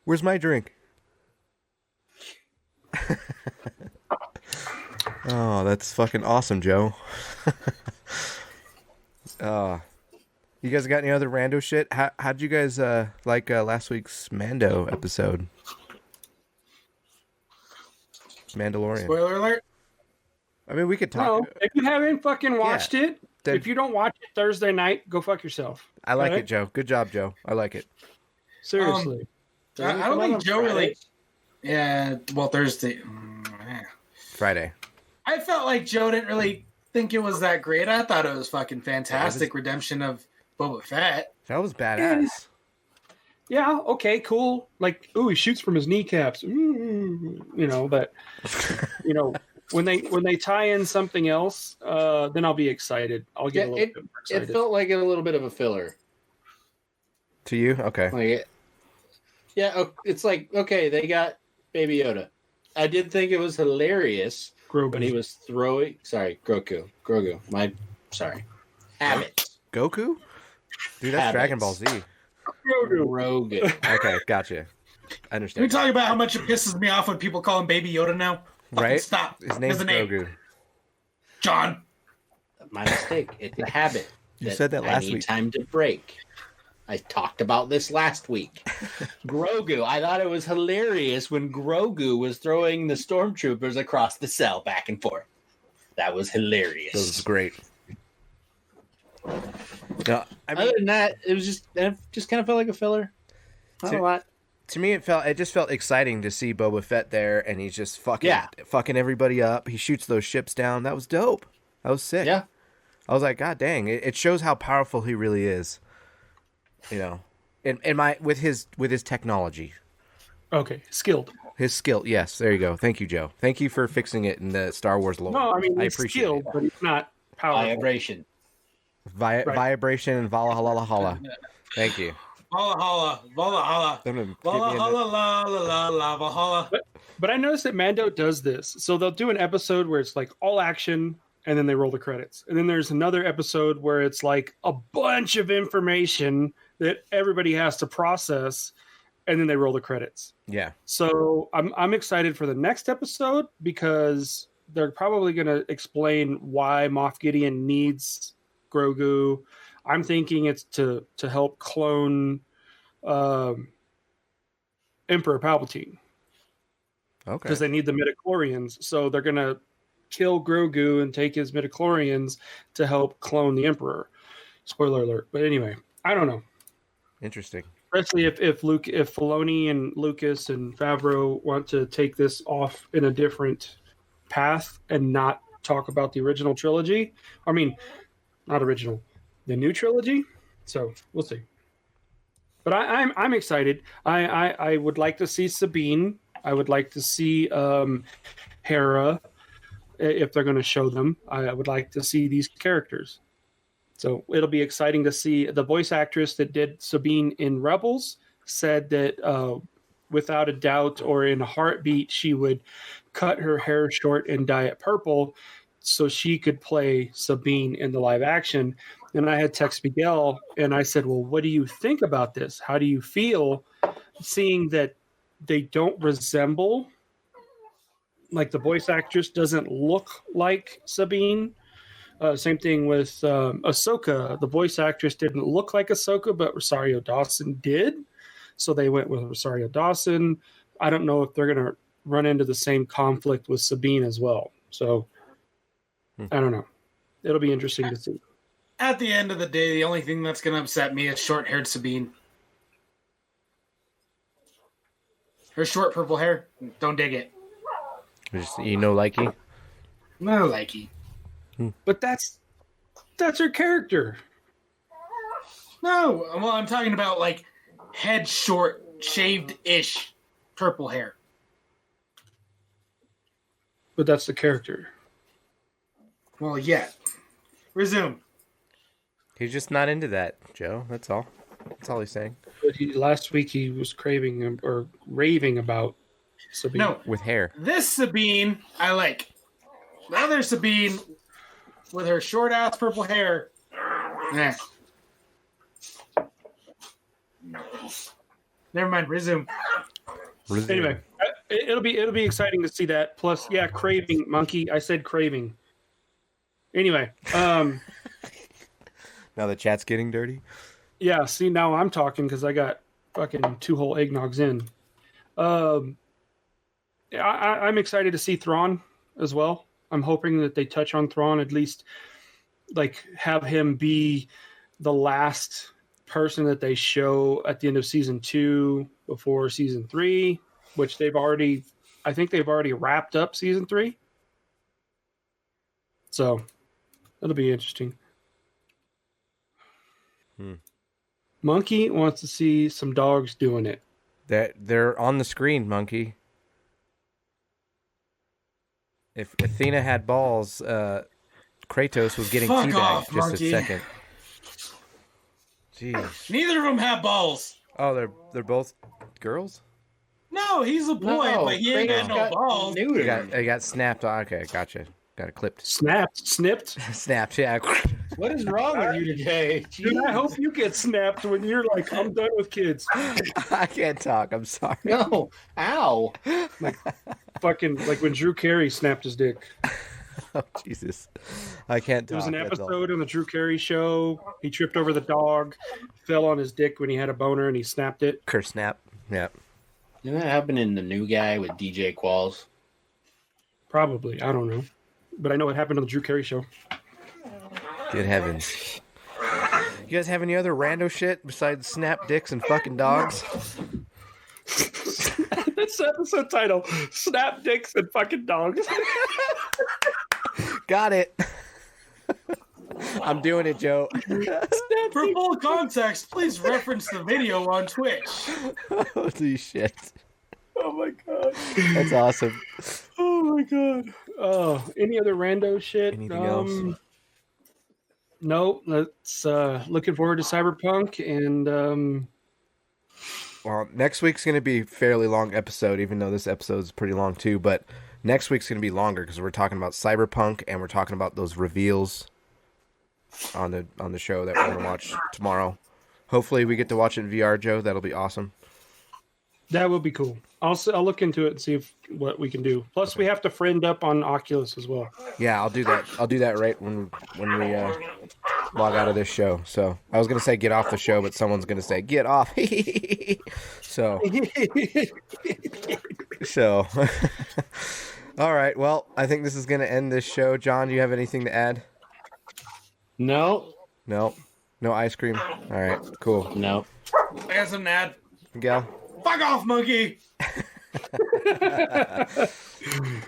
Where's my drink? Oh, that's fucking awesome, Joe. You guys got any other rando shit? How'd you guys like last week's Mando episode? Mandalorian. Spoiler alert. I mean, we could talk. no, if you haven't fucking watched it, then- if you don't watch it Thursday night, go fuck yourself. I like Okay? it, Joe. Good job, Joe. I like it. Seriously. I don't think Joe really. Yeah, well, Thursday. Friday. I felt like Joe didn't really think it was that great. I thought it was fucking fantastic redemption of Boba Fett. That was badass. Yeah, okay, cool. Like, ooh, he shoots from his kneecaps. Ooh, but when they tie in something else, then I'll be excited. I'll get a little bit more excited. It felt like a little bit of a filler. To you? Okay. Like, it's like, okay, they got Baby Yoda. I did think it was hilarious Grogu. when he was throwing. Sorry, Grogu. Habit. Goku? Dude, that's Habits. Dragon Ball Z. Grogu. Okay, gotcha. I Can we understand. talk about how much it pisses me off when people call him Baby Yoda now? Fucking Right? Stop. His name's His name. Grogu. John. My mistake. It's a habit. You said that last I need week. time to break. I talked about this last week. Grogu. I thought it was hilarious when Grogu was throwing the stormtroopers across the cell back and forth. That was hilarious. That was great. No, I mean, Other than that, it just kind of felt like a filler. Not a lot. to me, it just felt exciting to see Boba Fett there, and he's just fucking everybody up. He shoots those ships down. That was dope. That was sick. Yeah. I was like, God dang! It shows how powerful he really is. With his technology, Okay, skilled. his skill. Yes, there you go. Thank you, Joe. Thank you for fixing it in the Star Wars lore. No, I mean I he's appreciate skilled, but he's not powerful. Vibration. it. Vibration and Valhalla. Thank you. Valhalla. Valhalla. I'm gonna hit me in the- Valhalla. La la la la. Valhalla. But I noticed that Mando does this. So they'll do an episode where it's like all action and then they roll the credits. And then there's another episode where it's like a bunch of information that everybody has to process and then they roll the credits. Yeah. So I'm excited for the next episode because they're probably going to explain why Moff Gideon needs Grogu. I'm thinking it's to help clone Emperor Palpatine Okay. because they need the midichlorians. So they're going to kill Grogu and take his midichlorians to help clone the Emperor. Spoiler alert. But anyway, I don't know. Interesting. Especially if Filoni and Lucas and Favreau want to take this off in a different path and not talk about the original trilogy. I mean, not original, the new trilogy. So we'll see. But I'm excited. I would like to see Sabine. I would like to see Hera if they're going to show them. I would like to see these characters. So it'll be exciting to see. The voice actress that did Sabine in Rebels said that without a doubt or in a heartbeat, she would cut her hair short and dye it purple so she could play Sabine in the live action. And I had text Miguel and I said, well, what do you think about this? How do you feel seeing that they don't resemble, like the voice actress doesn't look like Sabine. Same thing with Ahsoka. The voice actress didn't look like Ahsoka, but Rosario Dawson did. So they went with Rosario Dawson. I don't know if they're going to run into the same conflict with Sabine as well. So I don't know. It'll be interesting to see. At the end of the day, the only thing that's going to upset me is short-haired Sabine. Her short purple hair, don't dig it. Just, likey. No likey. But that's her character. No, well, I'm talking about like head short, shaved-ish purple hair. But that's the character. Well, yeah. Resume. He's just not into that, Joe. That's all. That's all he's saying. But last week he was craving or raving about Sabine. No, With hair. this Sabine I like. The other Sabine with her short-ass purple hair. Eh. Never mind. Resume. Anyway, it'll be exciting to see that. Plus, yeah, craving monkey. I said craving. Anyway, Now the chat's getting dirty. yeah. See, now I'm talking because I got fucking 2 whole eggnogs in. I'm excited to see Thrawn as well. I'm hoping that they touch on Thrawn, at least like have him be the last person that they show at the end of season 2 before season 3, which I think they've already wrapped up season 3. So it'll be interesting. Monkey wants to see some dogs doing it. They're on the screen, Monkey. If Athena had balls, Kratos was getting Fuck teabagged off, just Monkey. a second. Jeez. Neither of them have balls. Oh, they're both girls? No, he's a boy, but he ain't got no balls. They got snapped. Okay, gotcha. Got it clipped. Snipped. Snapped, yeah. What is wrong with you today? Dude, I hope you get snapped when you're like, I'm done with kids. I can't talk. I'm sorry. No. Ow. Fucking like when Drew Carey snapped his dick. Oh, Jesus. I can't talk. There was an that's all. episode on the Drew Carey show. He tripped over the dog, fell on his dick when he had a boner, and he snapped it. Curse snap. Yeah. Didn't that happen in The New Guy with DJ Qualls? Probably. I don't know. But I know it happened on the Drew Carey show. Good heavens. You guys have any other rando shit besides snap dicks and fucking dogs? That's the episode title. Snap dicks and fucking dogs. Got it. I'm doing it, Joe. For full context, please reference the video on Twitch. Holy shit. Oh my god. That's awesome. Oh my god. Oh, any other rando shit? Anything else? No, let's looking forward to Cyberpunk and Well, next week's going to be a fairly long episode, even though this episode is pretty long too. But next week's going to be longer because we're talking about Cyberpunk and we're talking about those reveals on the show that we're going to watch tomorrow. Hopefully, we get to watch it in VR, Joe. That'll be awesome. that would be cool. I'll look into it and see what we can do. Plus, we have to friend up on Oculus as well. Yeah, I'll do that. I'll do that right when we log out of this show. So I was gonna say get off the show, but someone's gonna say get off. so all right. Well, I think this is gonna end this show. John, do you have anything to add? No. No ice cream. All right, cool. No. I got something to add. Miguel. Fuck off, monkey. All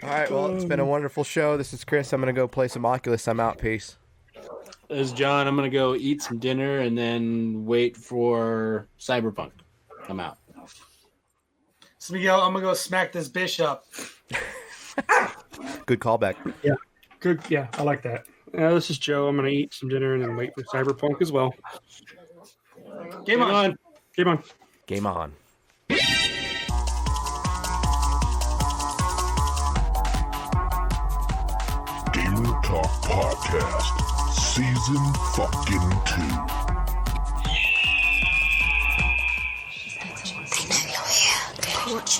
right. Well, it's been a wonderful show. This is Chris. I'm gonna go play some Oculus. I'm out. Peace. This is John. I'm going to go eat some dinner and then wait for Cyberpunk. I'm out. So Miguel, I'm gonna go smack this bitch up. Good callback. Yeah, good. Yeah, I like that. This is Joe. I'm going to eat some dinner and then wait for Cyberpunk as well. Game on. Game on. Game on. Gamer Talk Podcast, Season fucking 2. They know you're here. Torch